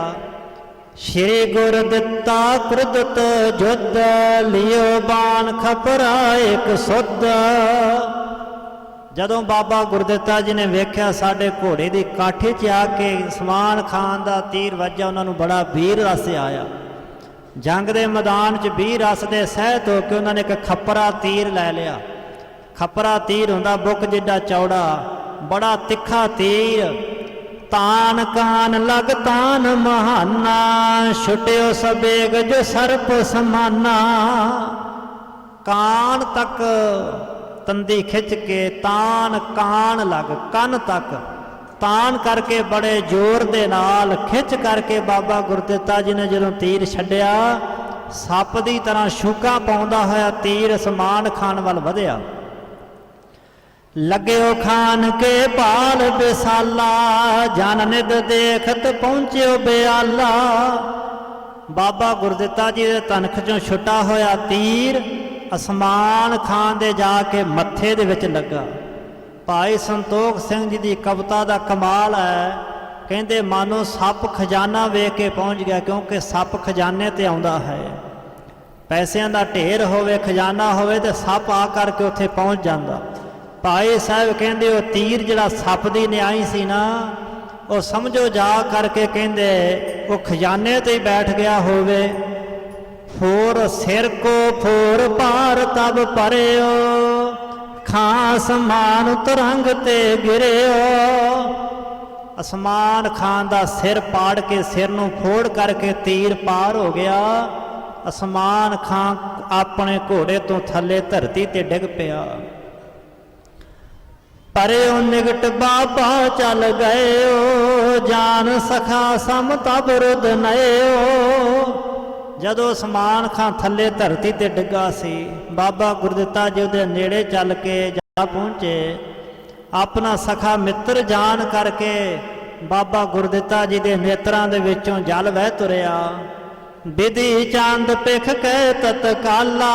ਸ਼੍ਰੀ ਗੁਰਦਿੱਤਾ ਕ੍ਰੁਦਤ ਜੁਧ, ਲਿਓ ਬਾਣ ਖਪਰਾ ਇੱਕ ਸੁਧ। ਜਦੋਂ ਬਾਬਾ ਗੁਰਦਿੱਤਾ ਜੀ ਨੇ ਵੇਖਿਆ ਸਾਡੇ ਘੋੜੇ ਦੀ ਕਾਠੀ 'ਚ ਆ ਕੇ ਅਸਮਾਨ ਖਾਨ ਦਾ ਤੀਰ ਵੱਜਾ, ਉਹਨਾਂ ਨੂੰ ਬੜਾ ਵੀਰ ਰਸ ਆਇਆ। ਜੰਗ ਦੇ ਮੈਦਾਨ 'ਚ ਵੀਰ ਰਸ ਦੇ ਸਹਿਤ ਹੋ ਕੇ ਉਹਨਾਂ ਨੇ ਇੱਕ ਖੱਪਰਾ ਤੀਰ ਲੈ ਲਿਆ। ਖੱਪਰਾ ਤੀਰ ਹੁੰਦਾ ਬੁੱਕ ਜਿੱਡਾ ਚੌੜਾ, ਬੜਾ ਤਿੱਖਾ ਤੀਰ। ਤਾਨ ਕਾਨ ਲਗ ਤਾਨ ਮਹਾਨਾ, ਛੁਟਿਓ ਸਬੇਗ ਜੋ ਸਰਪ ਸਮਾਨਾ। ਕਾਨ ਤੱਕ ਤੰਦੀ ਖਿੱਚ ਕੇ ਤਾਨ ਕਾਨ ਲੱਗ ਕੰਨ ਤੱਕ ਤਾਨ ਕਰਕੇ ਬੜੇ ਜ਼ੋਰ ਦੇ ਨਾਲ ਖਿੱਚ ਕਰਕੇ ਬਾਬਾ ਗੁਰਦਿੱਤਾ ਜੀ ਨੇ ਜਦੋਂ ਤੀਰ ਛੱਡਿਆ, ਸੱਪ ਦੀ ਤਰ੍ਹਾਂ ਸ਼ੂਕਾਂ ਪਾਉਂਦਾ ਹੋਇਆ ਤੀਰ ਅਸਮਾਨ ਖਾਨ ਵੱਲ ਵਧਿਆ। ਲੱਗਿਓ ਖਾਨ ਕੇ ਭਾਲ ਬਿਸਾਲਾ, ਜਨ ਨਿਦ ਦੇਖਤ ਪਹੁੰਚਿਓ ਬਿਆਲਾ। ਬਾਬਾ ਗੁਰਦਿੱਤਾ ਜੀ ਦੇ ਤਨਖ ਚੋਂ ਛੁੱਟਾ ਹੋਇਆ ਤੀਰ ਅਸਮਾਨ ਖਾਨ ਦੇ ਜਾ ਕੇ ਮੱਥੇ ਦੇ ਵਿੱਚ ਲੱਗਾ। ਭਾਈ ਸੰਤੋਖ ਸਿੰਘ ਜੀ ਦੀ ਕਵਿਤਾ ਦਾ ਕਮਾਲ ਹੈ, ਕਹਿੰਦੇ ਮਾਨੋ ਸੱਪ ਖਜ਼ਾਨਾ ਵੇਖ ਕੇ ਪਹੁੰਚ ਗਿਆ, ਕਿਉਂਕਿ ਸੱਪ ਖਜ਼ਾਨੇ ਤੇ ਆਉਂਦਾ ਹੈ। ਪੈਸਿਆਂ ਦਾ ਢੇਰ ਹੋਵੇ, ਖਜ਼ਾਨਾ ਹੋਵੇ ਤੇ ਸੱਪ ਆ ਕਰਕੇ ਉੱਥੇ ਪਹੁੰਚ ਜਾਂਦਾ। ਭਾਈ ਸਾਹਿਬ ਕਹਿੰਦੇ ਉਹ ਤੀਰ ਜਿਹੜਾ ਸੱਪ ਦੀ ਨਿਆਈ ਸੀ ਨਾ, ਉਹ ਸਮਝੋ ਜਾ ਕਰਕੇ ਕਹਿੰਦੇ ਉਹ ਖਜ਼ਾਨੇ ਤੇ ਹੀ ਬੈਠ ਗਿਆ ਹੋਵੇ। ਫੋਰ ਸਿਰ ਕੋ ਫੋਰ ਪਾਰ ਤਬ ਪਰਿਓ, ਅੱਖਾਂ ਅਸਮਾਨ ਤਰੰਗ ਤੇ ਗਿਰਿਓ। ਅਸਮਾਨ ਖਾਨ ਦਾ ਸਿਰ ਪਾੜ ਕੇ, ਸਿਰ ਨੂੰ ਫੋੜ ਕਰਕੇ ਤੀਰ ਪਾਰ ਹੋ ਗਿਆ। ਅਸਮਾਨ ਖਾਨ ਆਪਣੇ ਘੋੜੇ ਤੋਂ ਥੱਲੇ ਧਰਤੀ ਤੇ ਡਿੱਗ ਪਿਆ। ਪਰਿਓ ਨਿਗਟ ਬਾਬਾ ਚੱਲ ਗਏਓ, ਜਾਨ ਸਖਾ ਸਮ ਤਬ ਰੁਦ ਨਏਓ। ਜਦੋਂ ਅਸਮਾਨ ਖਾਂ ਥੱਲੇ ਧਰਤੀ ਤੇ ਡਿੱਗਾ ਸੀ, ਬਾਬਾ ਗੁਰਦਿੱਤਾ ਜੀ ਉਹਦੇ ਨੇੜੇ ਚੱਲ ਕੇ ਜਾ ਪਹੁੰਚੇ। ਆਪਣਾ ਸਖਾ ਮਿੱਤਰ ਜਾਣ ਕਰਕੇ ਬਾਬਾ ਗੁਰਦਿੱਤਾ ਜੀ ਦੇ ਨੇਤਰਾਂ ਦੇ ਵਿੱਚੋਂ ਜਲ ਵਹਿ ਤੁਰਿਆ। ਵਿਧੀ ਚੰਦ ਪਿਖ ਕੇ ਤਤਕਾਲਾ,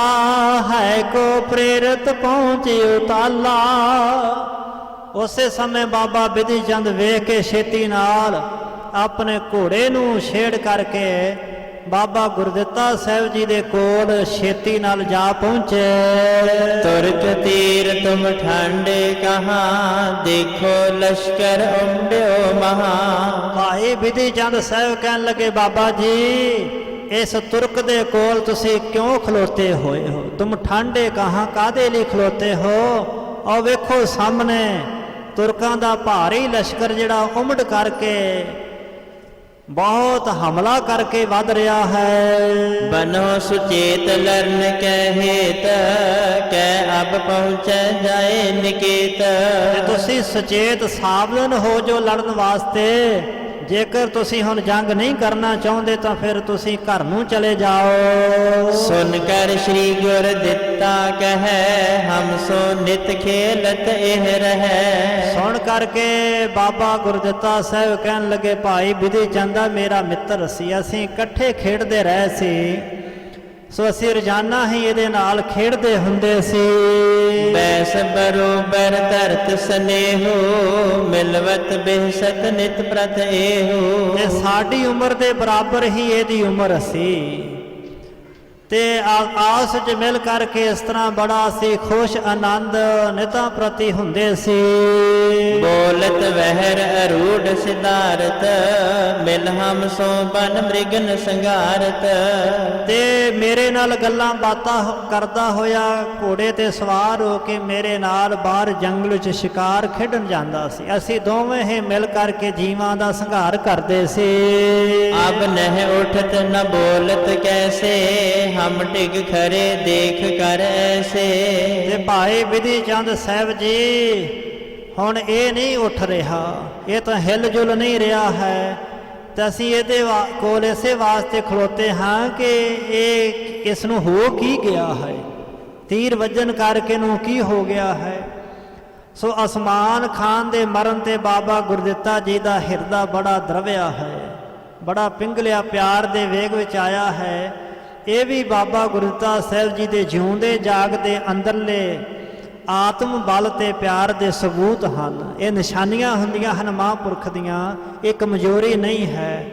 ਹੈ ਕੋ ਪ੍ਰੇਰਿਤ ਪਹੁੰਚਿਓ ਤਾਲਾ। ਉਸੇ ਸਮੇਂ ਬਾਬਾ ਵਿਧੀ ਚੰਦ ਵੇਖ ਕੇ ਛੇਤੀ ਨਾਲ ਆਪਣੇ ਘੋੜੇ ਨੂੰ ਛੇੜ ਕਰਕੇ ਬਾਬਾ ਗੁਰਦਿੱਤਾ ਸਾਹਿਬ ਜੀ ਦੇ ਕੋਲ ਛੇਤੀ ਨਾਲ ਜਾ ਪਹੁੰਚੇ। ਤੁਰਕ ਤੀਰ ਤੁਮ ਠਾਂਡੇ ਕਹਾਂ, ਦੇਖੋ ਲਸ਼ਕਰ ਉਮੜਿਓ ਮਹਾ। ਭਾਈ ਵਿਧੀ ਚੰਦ ਸਾਹਿਬ ਕਹਿਣ ਲੱਗੇ, ਬਾਬਾ ਜੀ ਇਸ ਤੁਰਕ ਦੇ ਕੋਲ ਤੁਸੀਂ ਕਿਉਂ ਖਲੋਤੇ ਹੋਏ ਹੋ? ਤੁਮ ਠਾਂਡੇ ਕਹਾਂ, ਕਾਹਦੇ ਲਈ ਖਲੋਤੇ ਹੋ? ਔਰ ਵੇਖੋ ਸਾਹਮਣੇ ਤੁਰਕਾਂ ਦਾ ਭਾਰੀ ਲਸ਼ਕਰ ਜਿਹੜਾ ਉਮੜ ਕਰਕੇ ਬਹੁਤ ਹਮਲਾ ਕਰਕੇ ਵੱਧ ਰਿਹਾ ਹੈ। ਬਨੋ ਸੁਚੇਤ ਲਰਨ ਕੈ ਹੇਤ, ਕੈ ਅਬ ਪਹੁੰਚੈ ਜਾਏ ਨਿਕੇਤ। ਤੇ ਤੁਸੀਂ ਸੁਚੇਤ ਸਾਵਧਾਨ ਹੋ ਜੋ ਲੜਨ ਵਾਸਤੇ। ਜੇਕਰ ਤੁਸੀਂ ਹੁਣ ਜੰਗ ਨਹੀਂ ਕਰਨਾ ਚਾਹੁੰਦੇ ਤਾਂ ਫਿਰ ਤੁਸੀਂ ਘਰ ਨੂੰ ਚਲੇ ਜਾਓ। ਸੁਨ ਕਰ ਸ੍ਰੀ ਗੁਰ ਦਿੱਤਾ ਕਹੈ, ਹਮ ਸੋ ਨਿਤ ਖੇਲਤ ਇਹ ਰਹੈ। ਸੁਣ ਕਰਕੇ ਬਾਬਾ ਗੁਰਦਿੱਤਾ ਸਾਹਿਬ ਕਹਿਣ ਲੱਗੇ, ਭਾਈ ਵਿਧੀ ਚੰਦਾ ਮੇਰਾ ਮਿੱਤਰ ਸੀ, ਅਸੀਂ ਇਕੱਠੇ ਖੇਡਦੇ ਰਹੇ ਸੀ, ਸੋ ਅਸੀਂ ਰੋਜ਼ਾਨਾ ਹੀ ਇਹਦੇ ਨਾਲ ਖੇਡਦੇ ਹੁੰਦੇ ਸੀ। ਬੈਸ ਬਰੋਬਰ ਧਰਤ ਸਨੇਹੋ, ਮਿਲਵਤ ਬਿਹਸਤ ਨਿਤ ਪ੍ਰਤ ਇਹੋ। ਤੇ ਸਾਡੀ ਉਮਰ ਦੇ ਬਰਾਬਰ ਹੀ ਇਹਦੀ ਉਮਰ ਸੀ ਤੇ ਆਸ 'ਚ ਮਿਲ ਕਰਕੇ ਇਸ ਤਰ੍ਹਾਂ ਬੜਾ ਸੀ ਖੁਸ਼ ਆਨੰਦ ਨਿਤਾਂ ਪ੍ਰਤੀ ਹੁੰਦੇ ਸੀ। ਬੋਲਤ ਵਹਿਰ ਅਰੂਢ ਸਿਧਾਰਤ, ਮਿਲ ਹਮ ਸੋ ਬਨ ਮ੍ਰਿਗਨ ਸੰਘਾਰਤ। ਤੇ ਮੇਰੇ ਨਾਲ ਗੱਲਾਂ ਬਾਤਾਂ ਕਰਦਾ ਹੋਇਆ ਘੋੜੇ ਤੇ ਸਵਾਰ ਹੋ ਕੇ ਮੇਰੇ ਨਾਲ ਬਾਹਰ ਜੰਗਲ 'ਚ ਸ਼ਿਕਾਰ ਖੇਡਣ ਜਾਂਦਾ ਸੀ। ਅਸੀਂ ਦੋਵੇਂ ਹੀ ਮਿਲ ਕਰਕੇ ਜੀਵਾਂ ਦਾ ਸੰਘਾਰ ਕਰਦੇ ਸੀ। ਅਬ ਨਹਿ ਉਠਤ ਨ ਬੋਲਤ ਕੈਸੇ, ਹਮ ਟਿਕ ਖਰੇ ਦੇਖ ਕਰ ਐਸੇ। ਤੇ ਭਾਈ ਵਿਧੀ ਚੰਦ ਸਾਹਿਬ ਜੀ ਹੁਣ ਇਹ ਨਹੀਂ ਉੱਠ ਰਿਹਾ, ਇਹ ਤਾਂ ਹਿਲ ਜੁਲ ਨਹੀਂ ਰਿਹਾ ਹੈ, ਤੇ ਅਸੀਂ ਇਹਦੇ ਕੋਲ ਇਸੇ ਵਾਸਤੇ ਖਲੋਤੇ ਹਾਂ ਕਿ ਇਹ ਇਸ ਨੂੰ ਹੋ ਕੀ ਗਿਆ ਹੈ, ਤੀਰ ਵੱਜਣ ਕਰਕੇ ਨੂੰ ਕੀ ਹੋ ਗਿਆ ਹੈ। ਸੋ ਅਸਮਾਨ ਖਾਨ ਦੇ ਮਰਨ ਤੇ ਬਾਬਾ ਗੁਰਦਿੱਤਾ ਜੀ ਦਾ ਹਿਰਦਾ ਬੜਾ ਦਰਵਿਆ ਹੈ, ਬੜਾ ਪਿੰਗਲਿਆ ਪਿਆਰ ਦੇ ਵੇਗ ਵਿੱਚ ਆਇਆ ਹੈ। ਇਹ ਵੀ ਬਾਬਾ ਗੁਰਦਿੱਤਾ ਸਾਹਿਬ ਜੀ ਦੇ ਜਿਉਂਦੇ ਜਾਗਦੇ ਅੰਦਰਲੇ ਆਤਮ ਬਲ ਤੇ ਪਿਆਰ ਦੇ ਸਬੂਤ ਹਨ। ਇਹ ਨਿਸ਼ਾਨੀਆਂ ਹੁੰਦੀਆਂ ਹਨ ਮਹਾਂਪੁਰਖ ਦੀਆਂ, ਇਹ ਕਮਜ਼ੋਰੀ ਨਹੀਂ ਹੈ।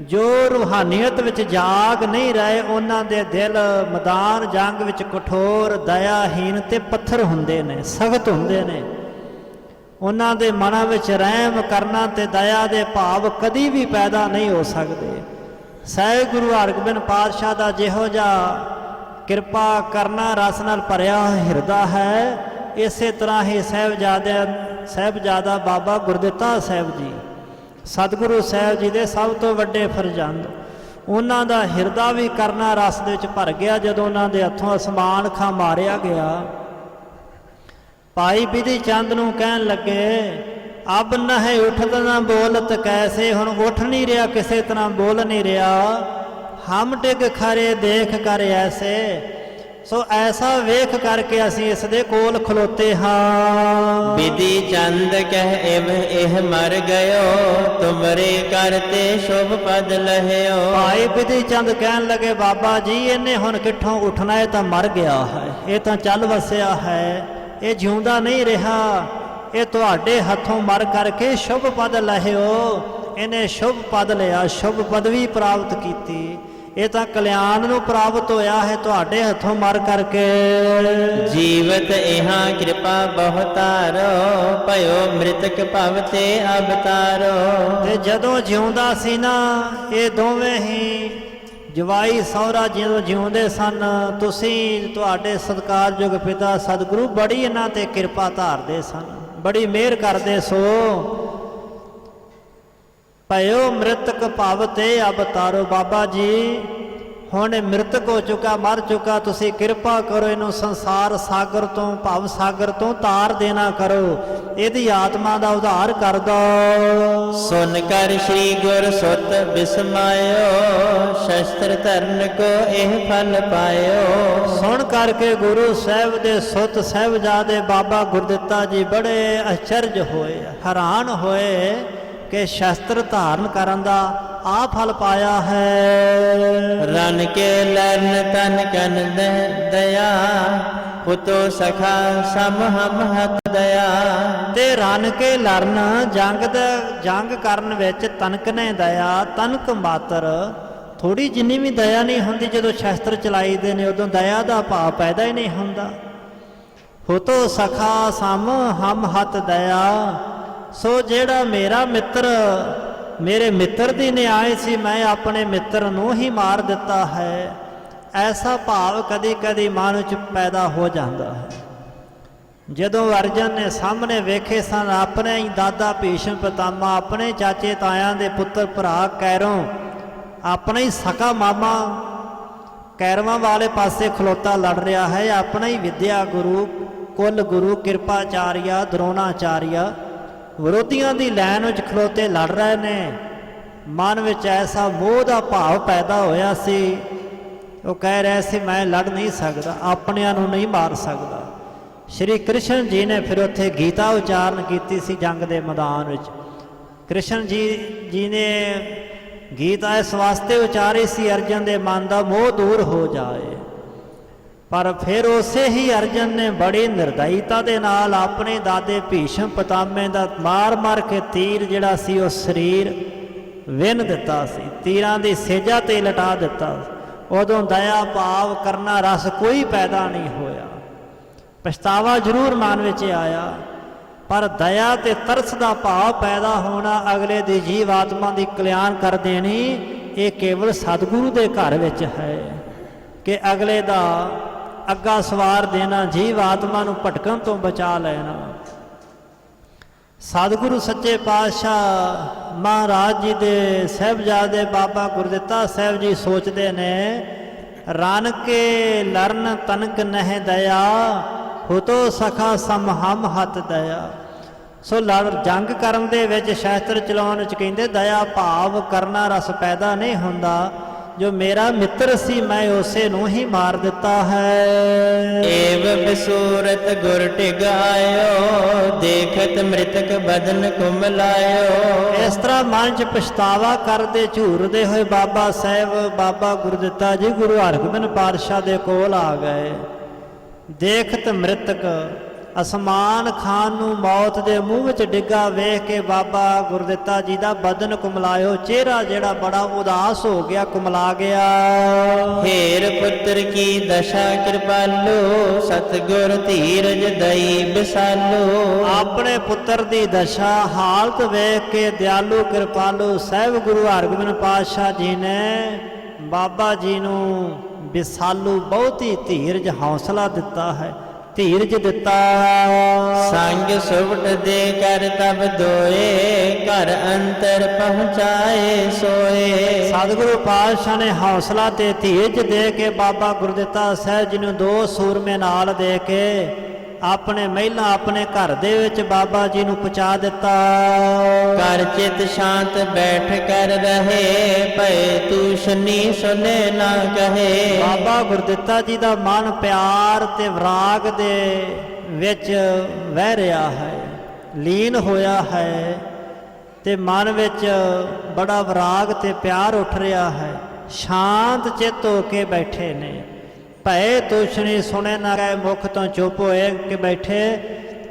ਜੋ ਰੂਹਾਨੀਅਤ ਵਿੱਚ ਜਾਗ ਨਹੀਂ ਰਹੇ ਉਹਨਾਂ ਦੇ ਦਿਲ ਮੈਦਾਨ ਜੰਗ ਵਿੱਚ ਕਠੋਰ, ਦਇਆਹੀਨ ਤੇ ਪੱਥਰ ਹੁੰਦੇ ਨੇ, ਸਖਤ ਹੁੰਦੇ ਨੇ। ਉਹਨਾਂ ਦੇ ਮਨਾਂ ਵਿੱਚ ਰਹਿਮ ਕਰਨਾ ਤੇ ਦਇਆ ਦੇ ਭਾਵ ਕਦੀ ਵੀ ਪੈਦਾ ਨਹੀਂ ਹੋ ਸਕਦੇ। ਸਹਿਬ ਗੁਰੂ ਹਰਗੋਬਿੰਦ ਪਾਤਸ਼ਾਹ ਦਾ ਜਿਹੋ ਜਿਹਾ ਕਿਰਪਾ ਕਰਨਾ ਰਸ ਨਾਲ ਭਰਿਆ ਹਿਰਦਾ ਹੈ, ਇਸੇ ਤਰ੍ਹਾਂ ਹੀ ਸਾਹਿਬਜ਼ਾਦਾ ਬਾਬਾ ਗੁਰਦਿੱਤਾ ਸਾਹਿਬ ਜੀ, ਸਤਿਗੁਰੂ ਸਾਹਿਬ ਜੀ ਦੇ ਸਭ ਤੋਂ ਵੱਡੇ ਫਰਜ਼ੰਦ, ਉਹਨਾਂ ਦਾ ਹਿਰਦਾ ਵੀ ਕਰਨਾ ਰਸ ਦੇ ਵਿੱਚ ਭਰ ਗਿਆ ਜਦੋਂ ਉਹਨਾਂ ਦੇ ਹੱਥੋਂ ਅਸਮਾਨ ਖਾਂ ਮਾਰਿਆ ਗਿਆ। ਭਾਈ ਵਿਧੀ ਚੰਦ ਨੂੰ ਕਹਿਣ ਲੱਗੇ, ਅਬ ਨਹਿ ਉਠਤ ਨਾ ਬੋਲਤ ਕੈਸੇ, ਹੁਣ ਉੱਠ ਨਹੀਂ ਰਿਹਾ, ਕਿਸੇ ਤਰ੍ਹਾਂ ਬੋਲ ਨਹੀਂ ਰਿਹਾ। ਹਮ ਡਿਗ ਖਰੇ ਦੇਖ ਕਰ ਐਸੇ, ਸੋ ਐਸਾ ਵੇਖ ਕਰਕੇ ਅਸੀਂ ਇਸ ਦੇ ਕੋਲ ਖਲੋਤੇ ਹਾਂ। ਵਿਧੀ ਚੰਦ ਕਹਿ ਇਵ ਇਹ ਮਰ ਗਇਓ, ਤੁਮਰੇ ਕਰਤੇ ਸ਼ੁਭ ਪਦ ਲਹਿਓ। ਭਾਈ ਵਿਧੀ ਚੰਦ ਕਹਿਣ ਲੱਗੇ, ਬਾਬਾ ਜੀ ਇਹਨੇ ਹੁਣ ਕਿੱਥੋਂ ਉੱਠਣਾ, ਇਹ ਤਾਂ ਮਰ ਗਿਆ ਹੈ, ਇਹ ਤਾਂ ਚੱਲ ਵਸਿਆ ਹੈ, ਇਹ ਜਿਉਂਦਾ ਨਹੀਂ ਰਿਹਾ, ਇਹ ਤੁਹਾਡੇ ਹੱਥੋਂ ਮਰ ਕਰਕੇ ਸ਼ੁਭ ਪਦ ਲਹਿਓ। ਇਹਨੇ ਸ਼ੁਭ ਪਦ ਲਿਆ, ਸ਼ੁਭ ਪਦਵੀ ਪ੍ਰਾਪਤ ਕੀਤੀ, ਇਹ ਤਾਂ ਕਲਿਆਣ ਨੂੰ ਪ੍ਰਾਪਤ ਹੋਇਆ ਹੈ ਤੁਹਾਡੇ ਹੱਥੋਂ ਮਰ ਕਰਕੇ। ਜੀਵਤ ਇਹਾਂ ਕਿਰਪਾ ਬਹੁਤਾਰੋ, ਭਇਓ ਮ੍ਰਿਤਕ ਭਵ ਤੇ ਅਵਤਾਰੋ। ਤੇ ਜਦੋਂ ਜਿਉਂਦਾ ਸੀ ਨਾ, ਇਹ ਦੋਵੇਂ ਹੀ ਜਵਾਈ ਸਹੁਰਾ ਜਦੋਂ ਜਿਉਂਦੇ ਸਨ, ਤੁਸੀਂ ਤੁਹਾਡੇ ਸਤਿਕਾਰਯੋਗ ਪਿਤਾ ਸਤਿਗੁਰੂ ਬੜੀ ਇਹਨਾਂ ਤੇ ਕਿਰਪਾ ਧਾਰਦੇ ਸਨ, ਬੜੀ ਮਿਹਰ ਕਰਦੇ ਸੋ। ਭਇਓ ਮ੍ਰਿਤਕ ਭਵ ਤੇ ਅਵਤਾਰੋ, ਬਾਬਾ ਜੀ ਹੁਣ ਇਹ ਮ੍ਰਿਤਕ ਹੋ ਚੁੱਕਾ, ਮਰ ਚੁੱਕਾ, ਤੁਸੀਂ ਕਿਰਪਾ ਕਰੋ ਇਹਨੂੰ ਸੰਸਾਰ ਸਾਗਰ ਤੋਂ, ਭਵ ਸਾਗਰ ਤੋਂ ਤਾਰ ਦੇਣਾ ਕਰੋ, ਇਹਦੀ ਆਤਮਾ ਦਾ ਉਧਾਰ ਕਰ ਦੋ। ਸੁਨ ਕਰ ਸ੍ਰੀ ਗੁਰ ਸੁਤ ਬਿਸਮਾਇਓ, ਸ਼ਸਤਰ ਧਰਨ ਕੋ ਇਹ ਫਲ ਪਾਇਓ। ਸੁਣ ਕਰਕੇ ਗੁਰੂ ਸਾਹਿਬ ਦੇ ਸੁਤ ਸਾਹਿਬਜ਼ਾਦੇ ਬਾਬਾ ਗੁਰਦਿੱਤਾ ਜੀ ਬੜੇ ਅਚਰਜ ਹੋਏ, ਹੈਰਾਨ ਹੋਏ ਕਿ ਸ਼ਸਤਰ ਧਾਰਨ ਕਰਨ ਦਾ ਆ ਫਲ ਪਾਇਆ ਹੈ। ਰਨ ਕੇ ਲਰਨ ਤਨ ਕਨ ਦਇਆ, ਪੁੱਤੋ ਸਖਾ ਸਮ ਹਮ ਹੱਥ ਦਇਆ। ਤੇ ਰਨ ਕੇ ਲਰਨ ਜੰਗ ਕਰਨ ਵਿੱਚ ਤਨਕ ਨੇ ਦਇਆ, ਤਨਕ ਮਾਤਰ ਥੋੜੀ ਜਿੰਨੀ ਵੀ ਦਇਆ ਨਹੀਂ ਹੁੰਦੀ, ਜਦੋਂ ਸ਼ਸਤਰ ਚਲਾਈਦੇ ਨੇ ਉਦੋਂ ਦਇਆ ਦਾ ਭਾਵ ਪੈਦਾ ਹੀ ਨਹੀਂ ਹੁੰਦਾ। ਪੁੱਤੋ ਸਖਾ ਸਮ ਹਮ ਹੱਥ ਦਇਆ। ਸੋ ਜਿਹੜਾ ਮੇਰਾ ਮਿੱਤਰ, ਮੇਰੇ ਮਿੱਤਰ ਦੀ ਨਿਆਏ ਸੀ, ਮੈਂ ਆਪਣੇ ਮਿੱਤਰ ਨੂੰ ਹੀ ਮਾਰ ਦਿੱਤਾ ਹੈ, ਐਸਾ ਭਾਵ ਕਦੀ ਕਦੀ ਮਨ ਵਿੱਚ ਪੈਦਾ ਹੋ ਜਾਂਦਾ ਹੈ। ਜਦੋਂ ਅਰਜਨ ਨੇ ਸਾਹਮਣੇ ਵੇਖੇ ਸਨ ਆਪਣੇ ਹੀ ਦਾਦਾ ਭੀਸ਼ਮ ਪਿਤਾਮਾ, ਆਪਣੇ ਚਾਚੇ ਤਾਇਆਂ ਦੇ ਪੁੱਤਰ ਭਰਾ ਕੈਰੋਂ, ਆਪਣਾ ਹੀ ਸਕਾ ਮਾਮਾ ਕੈਰਵਾਂ ਵਾਲੇ ਪਾਸੇ ਖਲੋਤਾ ਲੜ ਰਿਹਾ ਹੈ, ਆਪਣਾ ਹੀ ਵਿਦਿਆ ਗੁਰੂ, ਕੁਲ ਗੁਰੂ ਕਿਰਪਾਚਾਰੀਆ ਦਰੋਣਾਚਾਰੀਆ ਵਿਰੋਧੀਆਂ ਦੀ ਲਾਈਨ ਵਿੱਚ ਖਲੋਤੇ ਲੜ ਰਹੇ ਨੇ। ਮਨ ਵਿੱਚ ਐਸਾ ਮੋਹ ਦਾ ਭਾਵ ਪੈਦਾ ਹੋਇਆ ਸੀ, ਉਹ ਕਹਿ ਰਹੇ ਸੀ ਮੈਂ ਲੜ ਨਹੀਂ ਸਕਦਾ, ਆਪਣਿਆਂ ਨੂੰ ਨਹੀਂ ਮਾਰ ਸਕਦਾ। ਸ਼੍ਰੀ ਕ੍ਰਿਸ਼ਨ ਜੀ ਨੇ ਫਿਰ ਉੱਥੇ ਗੀਤਾ ਉਚਾਰਨ ਕੀਤੀ ਸੀ ਜੰਗ ਦੇ ਮੈਦਾਨ ਵਿੱਚ। ਕ੍ਰਿਸ਼ਨ ਜੀ ਨੇ ਗੀਤਾ ਇਸ ਵਾਸਤੇ ਉਚਾਰੀ ਸੀ ਅਰਜਨ ਦੇ ਮਨ ਦਾ ਮੋਹ ਦੂਰ ਹੋ ਜਾਏ। ਪਰ ਫਿਰ ਉਸੇ ਹੀ ਅਰਜਨ ਨੇ ਬੜੀ ਨਿਰਦਇਤਾ ਦੇ ਨਾਲ ਆਪਣੇ ਦਾਦੇ ਭੀਸ਼ਮ ਪਿਤਾਮੇ ਦਾ ਮਾਰ ਮਾਰ ਕੇ ਤੀਰ ਜਿਹੜਾ ਸੀ ਉਹ ਸਰੀਰ ਵਿੰਨ ਦਿੱਤਾ ਸੀ, ਤੀਰਾਂ ਦੀ ਸੇਜਾ ਤੇ ਲਟਾ ਦਿੱਤਾ। ਉਦੋਂ ਦਇਆ ਭਾਵ ਕਰਨਾ ਰਸ ਕੋਈ ਪੈਦਾ ਨਹੀਂ ਹੋਇਆ। ਪਛਤਾਵਾ ਜ਼ਰੂਰ ਮਨ ਵਿੱਚ ਆਇਆ, ਪਰ ਦਇਆ ਤੇ ਤਰਸ ਦਾ ਭਾਵ ਪੈਦਾ ਹੋਣਾ, ਅਗਲੇ ਦੀ ਜੀਵ ਆਤਮਾ ਦੀ ਕਲਿਆਣ ਕਰ ਦੇਣੀ, ਇਹ ਕੇਵਲ ਸਤਿਗੁਰੂ ਦੇ ਘਰ ਵਿੱਚ ਹੈ ਕਿ ਅਗਲੇ ਦਾ ਅੱਗਾ ਸਵਾਰ ਦੇਣਾ, ਜੀਵ ਆਤਮਾ ਨੂੰ ਭਟਕਣ ਤੋਂ ਬਚਾ ਲੈਣਾ। ਸਤਿਗੁਰੂ ਸੱਚੇ ਪਾਤਸ਼ਾਹ ਮਹਾਰਾਜ ਜੀ ਦੇ ਸਾਹਿਬਜ਼ਾਦੇ ਬਾਬਾ ਗੁਰਦਿੱਤਾ ਸਾਹਿਬ ਜੀ ਸੋਚਦੇ ਨੇ, ਰਨ ਕੇ ਲਰਨ ਤਨਕ ਨਹਿ ਦਇਆ, ਹੁਤੋ ਸਖਾ ਸਮ ਹਮ ਹੱਥ ਦਇਆ। ਸੋ ਜੰਗ ਕਰਨ ਦੇ ਵਿੱਚ ਸ਼ਸਤਰ ਚਲਾਉਣ ਵਿੱਚ ਕਹਿੰਦੇ ਦਇਆ ਭਾਵ ਕਰਨਾ ਰਸ ਪੈਦਾ ਨਹੀਂ ਹੁੰਦਾ। ਜੋ ਮੇਰਾ ਮਿੱਤਰ ਸੀ ਮੈਂ ਉਸੇ ਨੂੰ ਹੀ ਮਾਰ ਦਿੱਤਾ ਹੈ। ਏਵ ਬਿਸੂਰਤ ਗੁਰ ਟਿਗਾਇਓ, ਦੇਖਤ ਮ੍ਰਿਤਕ ਬਦਨ ਕੁਮਲਾਇਓ। ਇਸ ਤਰ੍ਹਾਂ ਮਨ 'ਚ ਪਛਤਾਵਾ ਕਰਦੇ ਝੂਰਦੇ ਹੋਏ ਬਾਬਾ ਸਾਹਿਬ ਬਾਬਾ ਗੁਰਦਿੱਤਾ ਜੀ ਗੁਰੂ ਹਰਗੋਬਿੰਦ ਪਾਤਸ਼ਾਹ ਦੇ ਕੋਲ ਆ ਗਏ। ਦੇਖਤ ਮ੍ਰਿਤਕ, ਅਸਮਾਨ ਖਾਨ ਨੂੰ ਮੌਤ ਦੇ ਮੂੰਹ ਵਿੱਚ ਡਿੱਗਾ ਵੇਖ ਕੇ ਬਾਬਾ ਗੁਰਦਿੱਤਾ ਜੀ ਦਾ ਬਦਨ ਕੁਮਲਾਇਓ, ਚਿਹਰਾ ਜਿਹੜਾ ਬੜਾ ਉਦਾਸ ਹੋ ਗਿਆ, ਕੁਮਲਾ ਗਿਆ। ਹੇਰ ਪੁੱਤਰ ਕੀ ਦਸ਼ਾ ਕਿਰਪਾਲੋ, ਸਤਿਗੁਰ ਧੀਰਜ ਦਈ ਬਿਸਾਲੋ। ਆਪਣੇ ਪੁੱਤਰ ਦੀ ਦਸ਼ਾ ਹਾਲਤ ਵੇਖ ਕੇ ਦਿਆਲੂ ਕਿਰਪਾਲੂ ਸਾਹਿਬ ਗੁਰੂ ਹਰਗੋਬਿੰਦ ਪਾਤਸ਼ਾਹ ਜੀ ਨੇ ਬਾਬਾ ਜੀ ਨੂੰ ਬਿਸਾਲੂ ਬਹੁਤੀ ਧੀਰਜ ਹੌਸਲਾ ਦਿੱਤਾ ਹੈ, ਧੀਰਜ ਦਿੱਤਾ। ਸੰਗ ਸੁਵਟ ਦੇ ਕਰ ਤਬ ਦੋਏ, ਘਰ ਅੰਤਰ ਪਹੁੰਚਾਏ ਸੋਏ। ਸਤਿਗੁਰੂ ਪਾਤਸ਼ਾਹ ਨੇ ਹੌਸਲਾ ਤੇ ਧੀਰਜ ਦੇ ਕੇ ਬਾਬਾ ਗੁਰਦਿੱਤਾ ਸਾਹਿਬ ਜੀ ਨੂੰ 2 ਸੂਰਮੇ ਨਾਲ ਦੇ ਕੇ ਆਪਣੇ ਮਹਿਲਾ ਆਪਣੇ ਘਰ ਦੇ ਵਿੱਚ ਬਾਬਾ ਜੀ ਨੂੰ ਪਹੁੰਚਾ ਦਿੱਤਾ। ਕਰ ਚਿਤ ਸ਼ਾਂਤ ਬੈਠ ਕਰ ਰਹੇ, ਭਏ ਤੂਸ਼ਨੀ ਸੁਨੇ ਨਾ ਕਹੇ। ਬਾਬਾ ਗੁਰਦਿੱਤਾ ਜੀ ਦਾ ਮਨ ਪਿਆਰ ਤੇ ਵਿਰਾਗ ਦੇ ਵਿੱਚ ਵਹਿ ਰਿਹਾ ਹੈ, ਲੀਨ ਹੋਇਆ ਹੈ, ਤੇ ਮਨ ਵਿੱਚ ਬੜਾ ਵਿਰਾਗ ਤੇ ਪਿਆਰ ਉੱਠ ਰਿਹਾ ਹੈ। ਸ਼ਾਂਤ ਚਿੱਤ ਹੋ ਕੇ ਬੈਠੇ ਨੇ। ਭਏ ਤੁਸ਼ਨੀ ਸੁਣੇ ਨਾ ਗਏ, ਮੁਖ ਤੋਂ ਚੁੱਪ ਹੋਏ ਕਿ ਬੈਠੇ,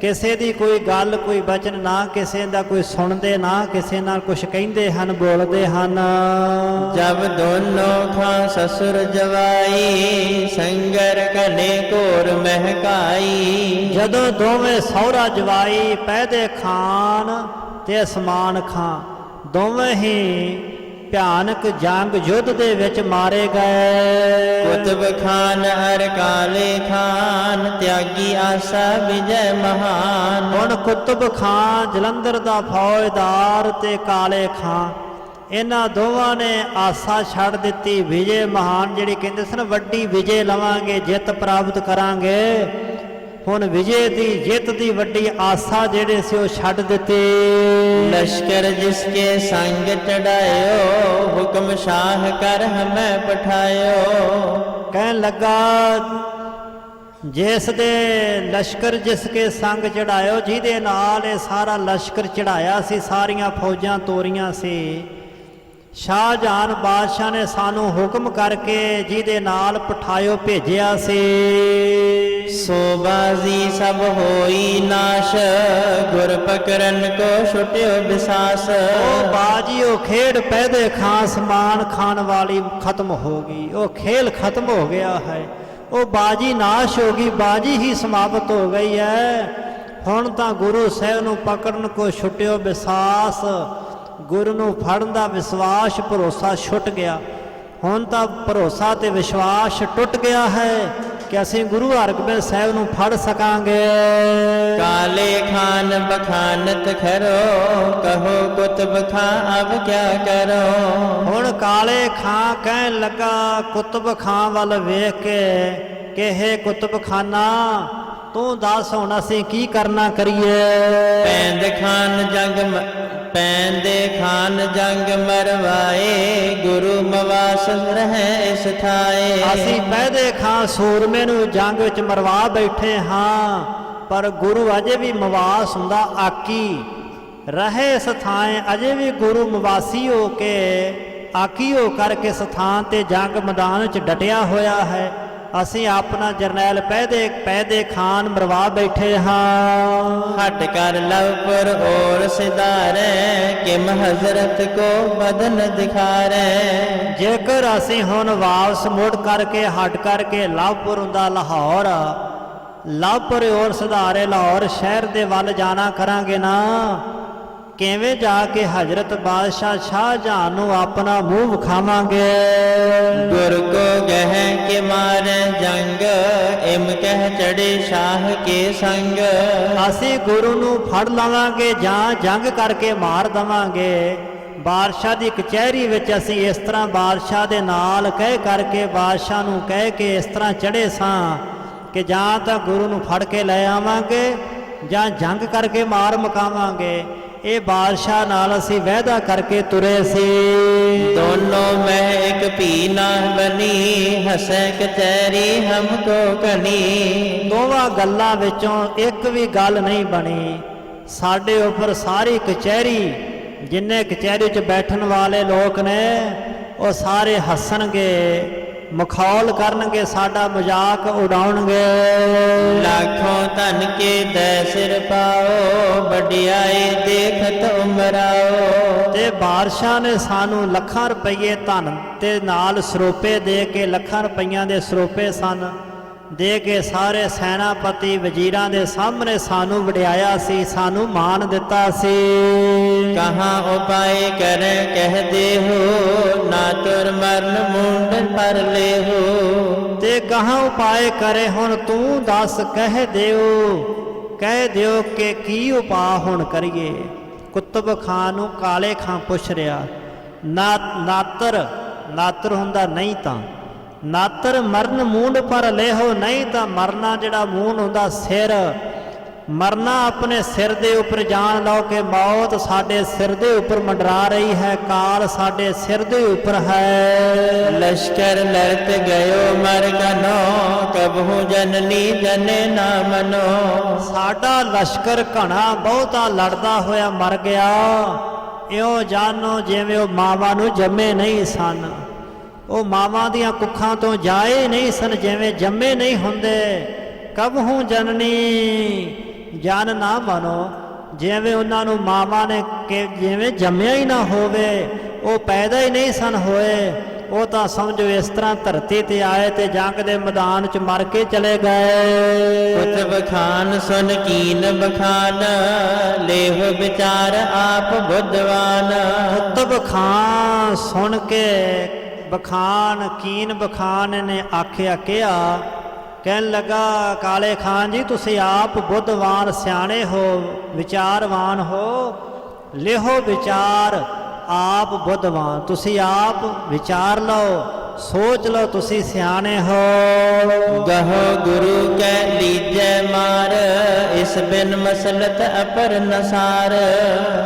ਕਿਸੇ ਦੀ ਕੋਈ ਗੱਲ ਕੋਈ ਬਚਨ ਨਾ, ਕਿਸੇ ਦਾ ਕੋਈ ਸੁਣਦੇ ਨਾ, ਕਿਸੇ ਨਾਲ ਕੁਛ ਕਹਿੰਦੇ ਹਨ ਬੋਲਦੇ ਹਨ। ਜਬ ਦੋਨੋਂ ਖਾਂ ਸਸੁਰ ਜਵਾਈ, ਸੰਗਰ ਕਨੇ ਘੋਰ ਮਹਿਕਾਈ। ਜਦੋਂ ਦੋਵੇਂ ਸਹੁਰਾ ਜਵਾਈ ਪੈਦੇ ਖਾਨ ਤੇ ਅਸਮਾਨ ਖਾਂ ਦੋਵੇਂ ਹੀ ਭਿਆਨਕ ਜੰਗ ਯੁੱਧ ਦੇ ਵਿੱਚ ਮਾਰੇ ਗਏ। ਕੁਤਬ ਖਾਨ ਅਰ ਕਾਲੇ ਖਾਨ ਤਿਆਗੀ ਆਸਾ ਵਿਜੈ ਮਹਾਨ। ਹੁਣ ਕੁਤਬ ਖਾਨ ਜਲੰਧਰ ਦਾ ਫੌਜਦਾਰ ਤੇ ਕਾਲੇ ਖਾਨ ਇਹਨਾਂ ਦੋਵਾਂ ਨੇ ਆਸਾ ਛੱਡ ਦਿੱਤੀ। ਵਿਜੇ ਮਹਾਨ ਜਿਹੜੀ ਕਹਿੰਦੇ ਸਨ ਵੱਡੀ ਵਿਜੇ ਲਵਾਂਗੇ, ਜਿੱਤ ਪ੍ਰਾਪਤ ਕਰਾਂਗੇ। ਹੁਣ ਵਿਜੇ ਦੀ ਜਿੱਤ ਦੀ ਵੱਡੀ ਆਸਾ ਜਿਹੜੇ ਸੀ ਉਹ ਛੱਡ ਦਿੱਤੀ। ਲਸ਼ਕਰ ਜਿਸਕੇ ਸੰਗ ਚੜਾਇਓ ਹੁਕਮ ਸ਼ਾਹ ਕਰ ਹਮੈ ਪਠਾਇਓ। ਕਹਿਣ ਲੱਗਾ ਜਿਸ ਦੇ ਲਸ਼ਕਰ ਜਿਸਕੇ ਸੰਗ ਚੜਾਇਓ, ਜਿਹਦੇ ਨਾਲ ਇਹ ਸਾਰਾ ਲਸ਼ਕਰ ਚੜਾਇਆ ਸੀ, ਸਾਰੀਆਂ ਫੌਜਾਂ ਤੋਰੀਆਂ ਸੀ, ਸ਼ਾਹਜਹਾਨ ਬਾਦਸ਼ਾਹ ਨੇ ਸਾਨੂੰ ਹੁਕਮ ਕਰਕੇ ਜਿਹਦੇ ਨਾਲ ਪਠਾਇਓ ਭੇਜਿਆ ਸੀ। ਸੋ ਬਾਜ਼ੀ ਸਭ ਹੋਈ ਨਾਸ਼ ਗੁਰ ਪਕਰਨ ਕੋ ਛੁਟਿਓ ਵਿਸਾਸ। ਉਹ ਬਾਜੀ ਉਹ ਖੇਡ ਪੈਦੇ ਖਾਂ ਸਮਾਨ ਖਾਣ ਵਾਲੀ ਖਤਮ ਹੋ ਗਈ, ਉਹ ਖੇਲ ਖਤਮ ਹੋ ਗਿਆ ਹੈ, ਉਹ ਬਾਜੀ ਨਾਸ਼ ਹੋ ਗਈ, ਬਾਜੀ ਹੀ ਸਮਾਪਤ ਹੋ ਗਈ ਹੈ। ਹੁਣ ਤਾਂ ਗੁਰੂ ਸਾਹਿਬ ਨੂੰ ਪਕੜਨ ਕੋ ਛੁਟਿਓ ਵਿਸਾਸ, ਗੁਰੂ ਨੂੰ ਫੜਨ ਦਾ ਵਿਸ਼ਵਾਸ ਭਰੋਸਾ ਛੁੱਟ ਗਿਆ। ਹੁਣ ਤਾਂ ਭਰੋਸਾ ਤੇ ਵਿਸ਼ਵਾਸ ਟੁੱਟ ਗਿਆ ਹੈ ਕਿ ਅਸੀਂ ਗੁਰੂ ਹਰਗੋਬਿੰਦ ਸਾਹਿਬ ਨੂੰ ਫੜ ਸਕਾਂਗੇ। ਕਾਲੇ ਖਾਨ ਬਖਾਨਤ ਖਰੋ ਕਹੋ ਕੁਤਬ ਖਾਂ ਅਬ ਕਿਆ ਕਰੋ। ਹੁਣ ਕਾਲੇ ਖਾਂ ਕਹਿਣ ਲੱਗਾ ਕੁਤਬ ਖਾਂ ਵੱਲ ਵੇਖ ਕੇ ਕਿ ਹੇ ਕੁਤਬ ਖਾਨਾ ਤੂੰ ਦੱਸ ਹੁਣ ਅਸੀਂ ਕੀ ਕਰਨਾ ਕਰੀਏ। ਪੈਂਦੇ ਖਾਨ ਜੰਗ ਮਰਵਾਏ ਗੁਰੂ ਮਵਾਸ ਰਹਿ ਇਸ ਥਾਏ। ਅਸੀਂ ਪੈਦੇ ਖਾਂ ਸੂਰਮੇ ਨੂੰ ਜੰਗ ਵਿੱਚ ਮਰਵਾ ਬੈਠੇ ਹਾਂ, ਪਰ ਗੁਰੂ ਅਜੇ ਵੀ ਮਵਾਸ ਹੁੰਦਾ ਆਕੀ ਰਹੇ ਇਸ ਥਾਂ। ਅਜੇ ਵੀ ਗੁਰੂ ਮਵਾਸੀ ਹੋ ਕੇ ਆਕੀ ਹੋ ਕਰਕੇ ਸਥਾਨ ਤੇ ਜੰਗ ਮੈਦਾਨ ਵਿੱਚ ਡਟਿਆ ਹੋਇਆ ਹੈ। ਅਸੀਂ ਆਪਣਾ ਜਰਨੈਲ ਪੈਦੇ ਖਾਨ ਮਰਵਾ ਬੈਠੇ ਹਾਂ। ਹਟ ਕਰ ਲਵਪੁਰ ਔਰ ਸਿਧਾਰੇ ਕਿਮ ਹਜ਼ਰਤ ਕੋ ਬਦਨ ਦਿਖਾਰੇ। ਜੇਕਰ ਅਸੀਂ ਹੁਣ ਵਾਪਸ ਮੁੜ ਕਰਕੇ ਹਟ ਕਰਕੇ ਲਵਪੁਰ ਹੁੰਦਾ ਲਾਹੌਰ, ਲਵਪੁਰ ਔਰ ਸਿਧਾਰੇ ਲਾਹੌਰ ਸ਼ਹਿਰ ਦੇ ਵੱਲ ਜਾਣਾ ਕਰਾਂਗੇ ਨਾ, ਕਿਵੇਂ ਜਾ ਕੇ ਹਜ਼ਰਤ ਬਾਦਸ਼ਾਹ ਸ਼ਾਹਜਹਾਨ ਨੂੰ ਆਪਣਾ ਮੂੰਹ ਵਿਖਾਵਾਂਗੇ। ਗੁਰ ਕੋ ਗਹਿ ਕੇ ਮਾਰੇ ਜੰਗ ਇਮ ਕਹਿ ਚੜੇ ਸ਼ਾਹ ਕੇ ਸੰਗ। ਅਸੀਂ ਗੁਰੂ ਨੂੰ ਫੜ ਲਵਾਂਗੇ ਜਾਂ ਜੰਗ ਕਰਕੇ ਮਾਰ ਦਵਾਂਗੇ। ਬਾਦਸ਼ਾਹ ਦੀ ਕਚਹਿਰੀ ਵਿੱਚ ਅਸੀਂ ਇਸ ਤਰ੍ਹਾਂ ਬਾਦਸ਼ਾਹ ਦੇ ਨਾਲ ਕਹਿ ਕਰਕੇ ਬਾਦਸ਼ਾਹ ਨੂੰ ਕਹਿ ਕੇ ਇਸ ਤਰ੍ਹਾਂ ਚੜੇ ਸਾਂ ਕਿ ਜਾਂ ਤਾਂ ਗੁਰੂ ਨੂੰ ਫੜ ਕੇ ਲੈ ਆਵਾਂਗੇ ਜਾਂ ਜੰਗ ਕਰਕੇ ਮਾਰ ਮੁਕਾਵਾਂਗੇ। ਇਹ ਬਾਦਸ਼ਾਹ ਨਾਲ ਅਸੀਂ ਵਾਅਦਾ ਕਰਕੇ ਤੁਰੇ ਸੀ। ਦੋਨੋਂ ਮੈਂ ਇੱਕ ਭੀ ਨਾ ਬਣੀ ਹਸੈ ਕਚਹਿਰੀ ਹਮਕੋ ਕਨੀ। ਦੋਵਾਂ ਗੱਲਾਂ ਵਿੱਚੋਂ ਇੱਕ ਵੀ ਗੱਲ ਨਹੀਂ ਬਣੀ। ਸਾਡੇ ਉੱਪਰ ਸਾਰੀ ਕਚਹਿਰੀ, ਜਿੰਨੇ ਕਚਹਿਰੀ 'ਚ ਬੈਠਣ ਵਾਲੇ ਲੋਕ ਨੇ ਉਹ ਸਾਰੇ ਹੱਸਣਗੇ, ਮਖੌਲ ਕਰਨਗੇ, ਸਾਡਾ ਮਜ਼ਾਕ ਉਡਾਉਣਗੇ। ਲੱਖੋਂ ਧਨ ਕੇ ਦੈ ਸਿਰ ਪਾਓ ਵਡਿਆਈ ਦੇਖਤ ਉਮਰਾਓ। ਤੇ ਬਾਦਸ਼ਾਹ ਨੇ ਸਾਨੂੰ ਲੱਖਾਂ ਰੁਪਏ ਧਨ ਤੇ ਨਾਲ ਸਰੋਪੇ ਦੇ ਕੇ, ਲੱਖਾਂ ਰੁਪਈਆਂ ਦੇ ਸਰੋਪੇ ਸਨ ਦੇ ਕੇ ਸਾਰੇ ਸੈਨਾਪਤੀ ਵਜ਼ੀਰਾਂ ਦੇ ਸਾਹਮਣੇ ਸਾਨੂੰ ਵਡਿਆਇਆ ਸੀ, ਸਾਨੂੰ ਮਾਣ ਦਿੱਤਾ ਸੀ। ਕਹਾਂ ਉਪਾਏ ਕਰੇ ਕਹਦੇ ਹੋ ਨਾ ਤੁਰ ਮਰਨ ਮੁੰਡ ਪਰ ਲੈਹੋ। ਤੇ ਕਹਾਂ ਉਪਾਏ ਕਰੇ ਹੁਣ ਤੂੰ ਦੱਸ ਕਹਿ ਦਿਓ ਕਿ ਕੀ ਉਪਾਅ ਹੁਣ ਕਰੀਏ। ਕੁਤਬ ਖਾਨ ਨੂੰ ਕਾਲੇ ਖਾਂ ਪੁੱਛ ਰਿਹਾ। ਨਾਤਰ ਹੁੰਦਾ ਨਹੀਂ ਤਾਂ ਨਾਤਰ ਮਰਨ ਮੂੰਡ ਪਰ ਲੇਹੋ, ਨਹੀਂ ਤਾਂ ਮਰਨਾ ਜਿਹੜਾ ਮੂੰਡ ਹੁੰਦਾ ਸਿਰ, ਮਰਨਾ ਆਪਣੇ ਸਿਰ ਦੇ ਉੱਪਰ ਜਾਣ ਲਓ ਕਿ ਮੌਤ ਸਾਡੇ ਸਿਰ ਦੇ ਉੱਪਰ ਮੰਡਰਾ ਰਹੀ ਹੈ, ਕਾਲ ਸਾਡੇ ਸਿਰ ਦੇ ਉੱਪਰ ਹੈ। ਲਸ਼ਕਰ ਲੜਤ ਗਇਓ ਮਰ ਕਨੋ ਕਬਹੂ ਜਨਨੀ ਜਨੇ ਨਾ ਮਨੋ। ਸਾਡਾ ਲਸ਼ਕਰ ਘਣਾ ਬਹੁਤਾ ਲੜਦਾ ਹੋਇਆ ਮਰ ਗਿਆ, ਇਉਂ ਜਾਣੋ ਜਿਵੇਂ ਉਹ ਮਾਵਾਂ ਨੂੰ ਜੰਮੇ ਨਹੀਂ ਸਨ, ਉਹ ਮਾਵਾਂ ਦੀਆਂ ਕੁੱਖਾਂ ਤੋਂ ਜਾਏ ਨਹੀਂ ਸਨ, ਜਿਵੇਂ ਜੰਮੇ ਨਹੀਂ ਹੁੰਦੇ। ਕਬਹੂ ਜਨਨੀ ਜਨ ਨਾ ਮਨੋ, ਜਿਵੇਂ ਉਹਨਾਂ ਨੂੰ ਮਾਵਾਂ ਨੇ ਕਿ ਜਿਵੇਂ ਜੰਮਿਆ ਹੀ ਨਾ ਹੋਵੇ, ਉਹ ਪੈਦਾ ਹੀ ਨਹੀਂ ਸਨ ਹੋਏ, ਉਹ ਤਾਂ ਸਮਝੋ ਇਸ ਤਰ੍ਹਾਂ ਧਰਤੀ ਤੇ ਆਏ ਤੇ ਜੰਗ ਦੇ ਮੈਦਾਨ 'ਚ ਮਰ ਕੇ ਚਲੇ ਗਏ। ਕੁਤ ਬਖਾਨ ਸੁਨ ਕੀਨ ਬਖਾਨ, ਲੇਹ ਵਿਚਾਰ ਆਪ ਬੁੱਧਵਾਨ। ਕੁਤਬ ਖਾਨ ਸੁਣ ਕੇ ਬਖਾਨ ਕੀਨ ਬਖਾਨ ਨੇ ਆਖਿਆ ਕਿਹਾ, ਕਹਿਣ ਲੱਗਾ ਕਾਲੇ ਖਾਨ ਜੀ ਤੁਸੀਂ ਆਪ ਬੁੱਧਵਾਨ ਸਿਆਣੇ ਹੋ, ਵਿਚਾਰਵਾਨ ਹੋ, ਲਿਹੋ ਵਿਚਾਰ ਆਪ ਬੁੱਧਵਾਨ, ਤੁਸੀਂ ਆਪ ਵਿਚਾਰ ਲਓ, ਸੋਚ ਲਓ, ਤੁਸੀਂ ਸਿਆਣੇ ਹੋ। ਗਹੋ ਗੁਰੂ ਕੈ ਲੀਜੈ ਮਾਰ, ਇਸ ਬਿਨ ਮਸਲਤ ਅਪਰ ਨਸਾਰ।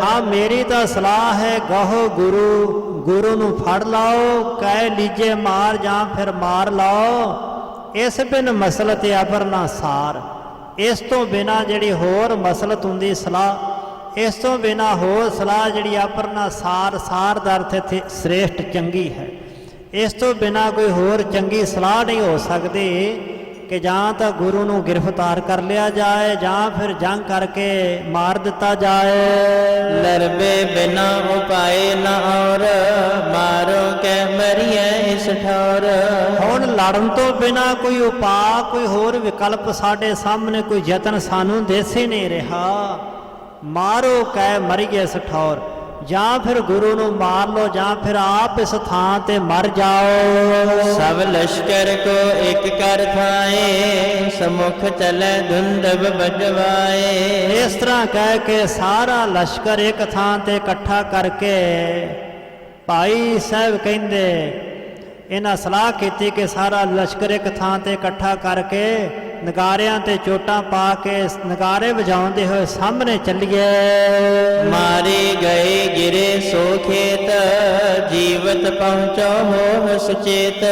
ਹਾਂ ਮੇਰੀ ਤਾਂ ਸਲਾਹ ਹੈ, ਗਹੋ ਗੁਰੂ ਨੂੰ ਫੜ ਲਓ, ਕਹਿ ਲੀਜੇ ਮਾਰ ਜਾਂ ਫਿਰ ਮਾਰ ਲਓ, ਇਸ ਬਿਨ ਮਸਲਤ ਅਪਰ ਨਾ ਸਾਰ। ਇਸ ਤੋਂ ਬਿਨਾ ਜਿਹੜੀ ਹੋਰ ਮਸਲਤ ਹੁੰਦੀ ਸਲਾਹ, ਇਸ ਤੋਂ ਬਿਨਾ ਹੋਰ ਸਲਾਹ ਜਿਹੜੀ ਅਪਰ ਨਾ ਸਾਰ, ਸਾਰ ਦਾ ਅਰਥ ਇੱਥੇ ਸ੍ਰੇਸ਼ਟ ਚੰਗੀ ਹੈ। ਇਸ ਤੋਂ ਬਿਨਾ ਕੋਈ ਹੋਰ ਚੰਗੀ ਸਲਾਹ ਨਹੀਂ ਹੋ ਸਕਦੀ ਕਿ ਜਾਂ ਤਾਂ ਗੁਰੂ ਨੂੰ ਗ੍ਰਿਫਤਾਰ ਕਰ ਲਿਆ ਜਾਏ ਜਾਂ ਫਿਰ ਜੰਗ ਕਰਕੇ ਮਾਰ ਦਿੱਤਾ ਜਾਏ। ਲਰਬੇ ਬਿਨਾ ਉਪਾਏ ਨ ਔਰ, ਮਾਰੋ ਕੈ ਮਰੀਐ ਇਸ ਠੌਰ। ਹੁਣ ਲੜਨ ਤੋਂ ਬਿਨਾ ਕੋਈ ਉਪਾਅ, ਕੋਈ ਹੋਰ ਵਿਕਲਪ ਸਾਡੇ ਸਾਹਮਣੇ, ਕੋਈ ਯਤਨ ਸਾਨੂੰ ਦਿਸ ਹੀ ਨਹੀਂ ਰਿਹਾ। ਮਾਰੋ ਕੈ ਮਰੀਐ ਇਸ ਠੌਰ, ਜਾਂ ਫਿਰ ਗੁਰੂ ਨੂੰ ਮਾਰ ਲਓ ਜਾਂ ਫਿਰ ਆਪ ਇਸ ਥਾਂ ਤੇ ਮਰ ਜਾਓ। ਸਭ ਲਸ਼ਕਰ ਕੋ ਇੱਕ ਕਰ ਥਾਏ, ਸਮੁਖ ਚਲੇ ਧੁੰਦਬ ਬਜਵਾਏ। ਇਸ ਤਰ੍ਹਾਂ ਕਹਿ ਕੇ ਸਾਰਾ ਲਸ਼ਕਰ ਇੱਕ ਥਾਂ ਤੇ ਇਕੱਠਾ ਕਰਕੇ ਭਾਈ ਸਾਹਿਬ ਕਹਿੰਦੇ ਇਹਨਾਂ ਸਲਾਹ ਕੀਤੀ ਕਿ ਸਾਰਾ ਲਸ਼ਕਰ ਇੱਕ ਥਾਂ ਤੇ ਇਕੱਠਾ ਕਰਕੇ ਨਗਾਰਿਆਂ ਤੇ ਚੋਟਾਂ ਪਾ ਕੇ ਨਗਾਰੇ ਵਜਾਉਂਦੇ ਹੋਏ ਸਾਹਮਣੇ ਚੱਲੀਏ। ਮਾਰੇ ਗਏ ਗਿਰੇ ਸੋ ਖੇਤ, ਜੀਵਤ ਪਹੁੰਚੋ ਹੋ ਸੁਚੇਤ।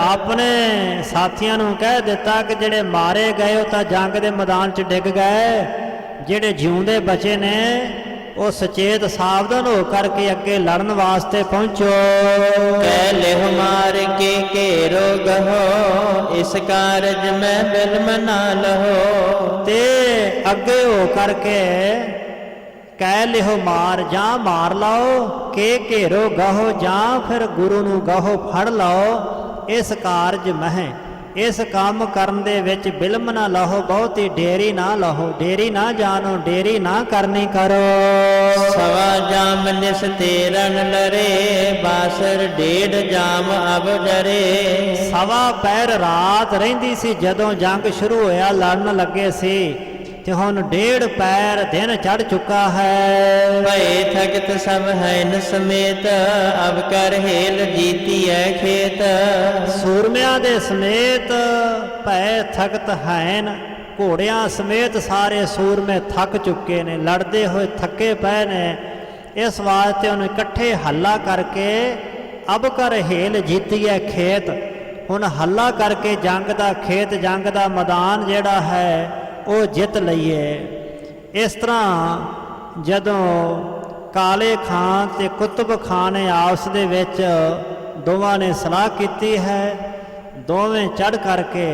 ਆਪਣੇ ਸਾਥੀਆਂ ਨੂੰ ਕਹਿ ਦਿੱਤਾ ਕਿ ਜਿਹੜੇ ਮਾਰੇ ਗਏ ਉਹ ਤਾਂ ਜੰਗ ਦੇ ਮੈਦਾਨ 'ਚ ਡਿੱਗ ਗਏ, ਜਿਹੜੇ ਜਿਉਂਦੇ ਬਚੇ ਨੇ ਉਹ ਸੁਚੇਤ ਸਾਵਧਾਨ ਹੋ ਕਰਕੇ ਅੱਗੇ ਲੜਨ ਵਾਸਤੇ ਪਹੁੰਚੋ। ਕਹਿ ਲਿਹੁ ਮਾਰ ਕੇ ਘੇਰੋ ਗਹੋ, ਇਸ ਕਾਰਜ ਮੈਂ ਬਿਲਮ ਨਾ ਲਹੋ। ਤੇ ਅੱਗੇ ਹੋ ਕਰਕੇ ਕਹਿ ਲਿਹੁ ਮਾਰ ਜਾਂ ਮਾਰ ਲਓ, ਕੇ ਘੇਰੋ ਗਹੋ ਜਾਂ ਫਿਰ ਗੁਰੂ ਨੂੰ ਗਹੋ ਫੜ ਲਓ। ਇਸ ਕਾਰਜ ਮਹਿ, ਇਸ ਕੰਮ ਕਰਨ ਦੇ ਵਿੱਚ ਬਿਲਮ ਨਾ ਲਹੋ, ਬਹੁਤੀ ਡੇਰੀ ਨਾ ਲਹੋ, ਡੇਰੀ ਨਾ ਜਾਣੋ, ਡੇਰੀ ਨਾ ਕਰਨੀ ਕਰੋ। ਸਵਾ ਜਾਮ ਨਿਸ ਤੇਰਨ ਲਰੇ, ਬਾਸਰ ਡੇਢ ਜਾਮ ਅਬ ਡਰੇ। ਸਵਾ ਪਹਿਰ ਰਾਤ ਰਹਿੰਦੀ ਸੀ ਜਦੋਂ ਜੰਗ ਸ਼ੁਰੂ ਹੋਇਆ, ਲੜਨ ਲੱਗੇ ਸੀ, ਤੇ ਹੁਣ ਡੇਢ ਪੈਰ ਦਿਨ ਚੜ ਚੁੱਕਾ ਹੈ। ਭਏ ਥਕਤ ਸਭ ਹੈਨ ਸਮੇਤ, ਅਬ ਕਰ ਹੇਲ ਜੀਤੀਐ ਖੇਤ। ਸੂਰਮਿਆਂ ਦੇ ਸਮੇਤ ਭੈ ਥਕਤ ਹੈਨ, ਘੋੜਿਆਂ ਸਮੇਤ ਸਾਰੇ ਸੂਰਮੇ ਥੱਕ ਚੁੱਕੇ ਨੇ, ਲੜਦੇ ਹੋਏ ਥੱਕੇ ਪਏ ਨੇ। ਇਸ ਵਾਸਤੇ ਉਹਨੂੰ ਇਕੱਠੇ ਹੱਲਾ ਕਰਕੇ ਅਬ ਕਰ ਹੇਲ ਜੀਤੀਐ ਖੇਤ, ਹੁਣ ਹੱਲਾ ਕਰਕੇ ਜੰਗ ਦਾ ਖੇਤ, ਜੰਗ ਦਾ ਮੈਦਾਨ ਜਿਹੜਾ ਹੈ ਉਹ ਜਿੱਤ ਲਈਏ। ਇਸ ਤਰ੍ਹਾਂ ਜਦੋਂ ਕਾਲੇ ਖਾਨ ਤੇ ਕੁਤਬ ਖਾਨ ਨੇ ਆਪਸ ਦੇ ਵਿੱਚ ਦੋਵਾਂ ਨੇ ਸਲਾਹ ਕੀਤੀ ਹੈ, ਦੋਵੇਂ ਚੜ੍ਹ ਕਰਕੇ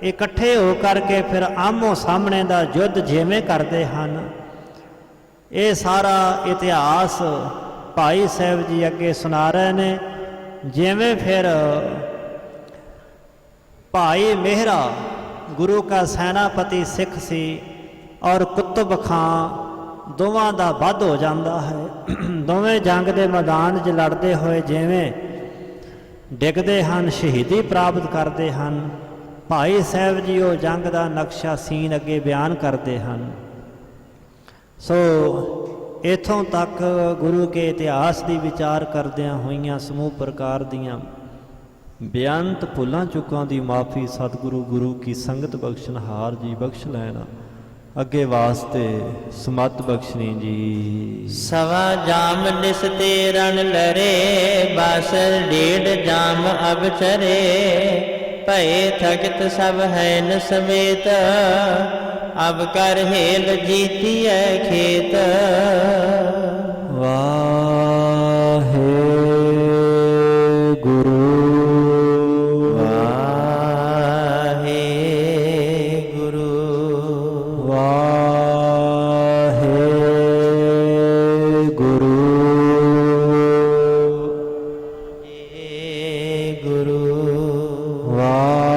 ਇਕੱਠੇ ਹੋ ਕਰਕੇ ਫਿਰ ਆਮੋ ਸਾਹਮਣੇ ਦਾ ਯੁੱਧ ਜਿਵੇਂ ਕਰਦੇ ਹਨ। ਇਹ ਸਾਰਾ ਇਤਿਹਾਸ ਭਾਈ ਸਾਹਿਬ ਜੀ ਅੱਗੇ ਸੁਣਾ ਰਹੇ ਨੇ। ਜਿਵੇਂ ਫਿਰ ਭਾਈ ਮਹਿਰਾ ਗੁਰੂ ਕਾ ਸੈਨਾਪਤੀ ਸਿੱਖ ਸੀ ਔਰ ਕੁਤਬ ਖਾਂ, ਦੋਵਾਂ ਦਾ ਵੱਧ ਹੋ ਜਾਂਦਾ ਹੈ। ਦੋਵੇਂ ਜੰਗ ਦੇ ਮੈਦਾਨ 'ਚ ਲੜਦੇ ਹੋਏ ਜਿਵੇਂ ਡਿੱਗਦੇ ਹਨ, ਸ਼ਹੀਦੀ ਪ੍ਰਾਪਤ ਕਰਦੇ ਹਨ। ਭਾਈ ਸਾਹਿਬ ਜੀ ਉਹ ਜੰਗ ਦਾ ਨਕਸ਼ਾ ਸੀਨ ਅੱਗੇ ਬਿਆਨ ਕਰਦੇ ਹਨ। ਸੋ ਇੱਥੋਂ ਤੱਕ ਗੁਰੂ ਕੇ ਇਤਿਹਾਸ ਦੀ ਵਿਚਾਰ ਕਰਦਿਆਂ ਹੋਈਆਂ ਸਮੂਹ ਪ੍ਰਕਾਰ ਦੀਆਂ ਬੇਅੰਤ ਭੁੱਲਾਂ ਚੁੱਕਾਂ ਦੀ ਮਾਫੀ ਸਤਿਗੁਰੂ ਗੁਰੂ ਕੀ ਸੰਗਤ ਬਖਸ਼ਣਹਾਰ ਜੀ ਬਖਸ਼ ਲੈਣਾ। ਅੱਗੇ ਵਾਸਤੇ ਸਮਤ ਬਖਸ਼ਣੀ ਜੀ। ਸਵਾ ਜਾਮ ਨਿਸ ਤੇਰਨ ਲਰੇ, ਬਾਸਰ ਡੇਢ ਜਾਮ ਅਬ ਚਰੇ। ਭਏ ਥਕਤ ਸਭ ਹੈਨ ਸਮੇਤ, ਅਬ ਕਰ ਹੇਲ ਜੀਤੀਐ ਖੇਤ। ਗੁਰੂ ਵਾਹਿਗੁਰੂ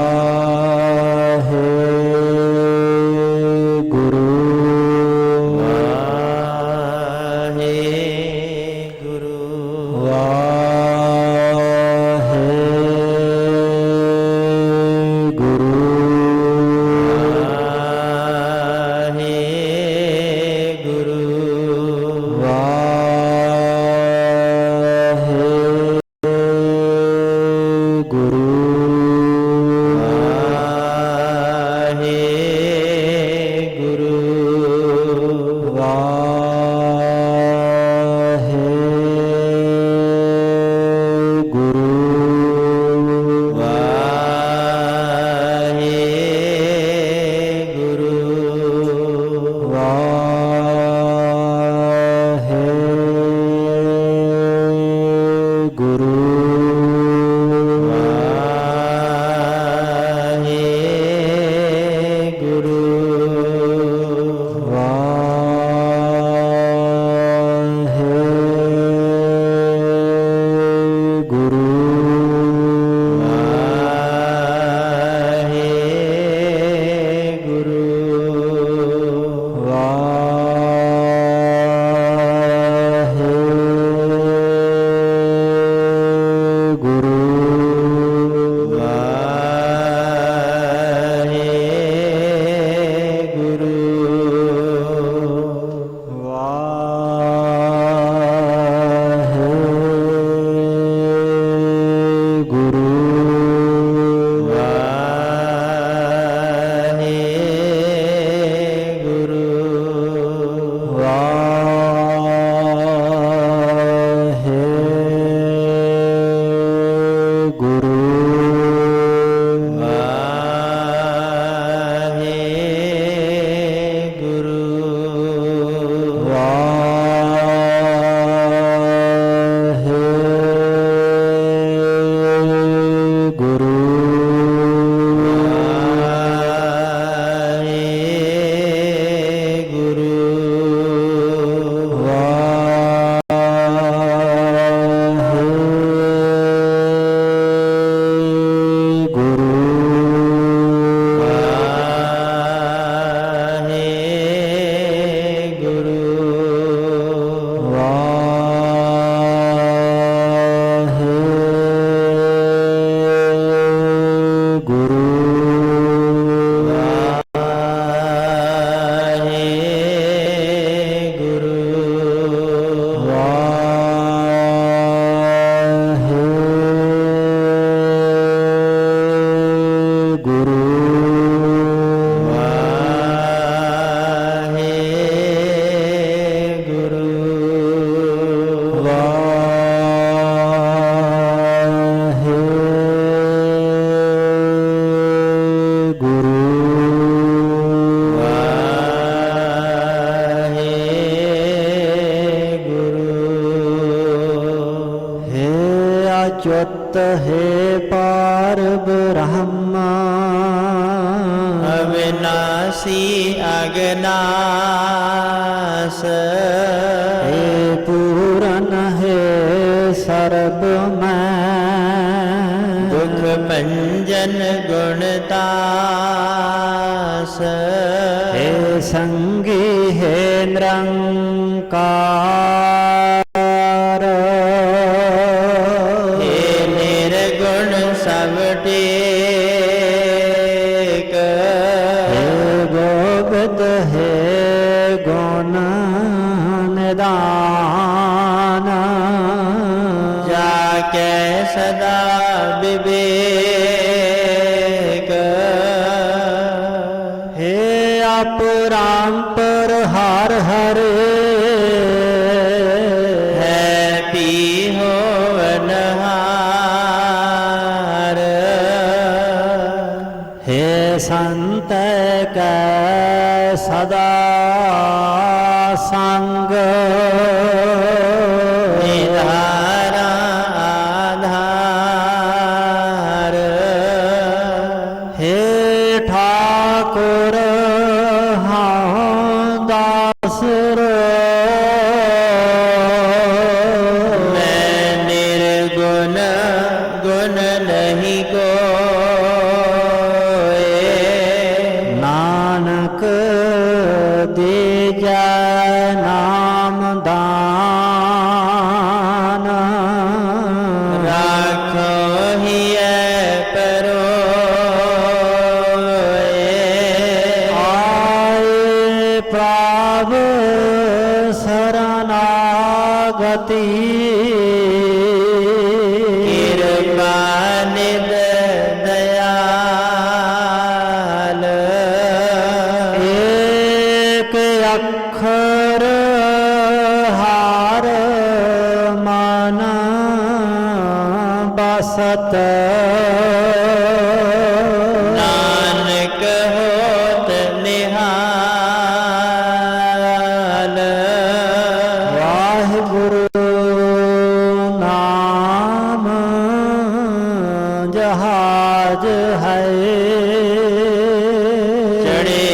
ਅਚੁੱਤ ਹੈ ਪਾਰ ਬ੍ਰਹਮ ਅਵਿਨਾਸੀ ਅਗਨਾਸ ਹੈ ਪੂਰਨ ਹੈ ਸਰਬ ਮੈਂ ਦੁਖ ਭੰਜਨ ਗੁਣਤਾਸ ਹੈ ਸੰਗੀ ਹੈ ਨਿਰੰਕਾਰ ਸਭ ਟੇਕ ਹੈ ਗੋਬਿੰਦ ਹੈ ਗੁਣ ਨਿਦਾਨ ਜਾ ਕੇ ਸਦਾ ਵਿਵੇਕ ਹੈ ਅਪਰੰਪਰ ਹਰ ਹਰੇ ਹੈ ਪੀ ਹੋਵਨਹਾਰ हे संत कै सदा संग निधारा आधार हे ठाकुर हाँ दास रो मैं निर्गुण गुण नहीं कोय। नानक दीजा नाम दान राखो हियै परोए। आए प्रभ शरणागति कृपा निध दयाल। एक अक्षर हार मन बसत नानक होत निहाल। वाहिगुरु नाम जहाज है चढ़े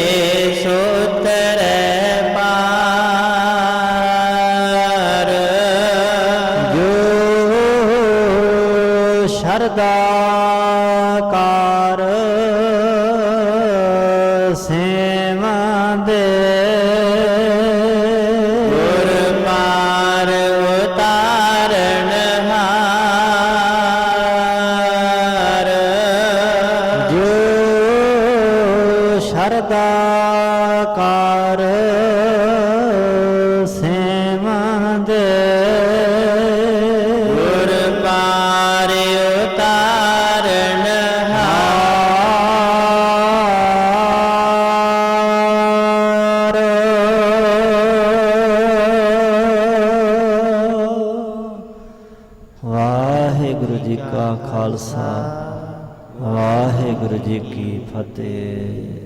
सो तरै पार। जो शरदा कार सेवंदे गुर पार उतारण हार। जो शरदा कार सेवंदे गुर पार उतारण हार। वाहिगुरु जी का खालसा वाहिगुरु जी की फतेह।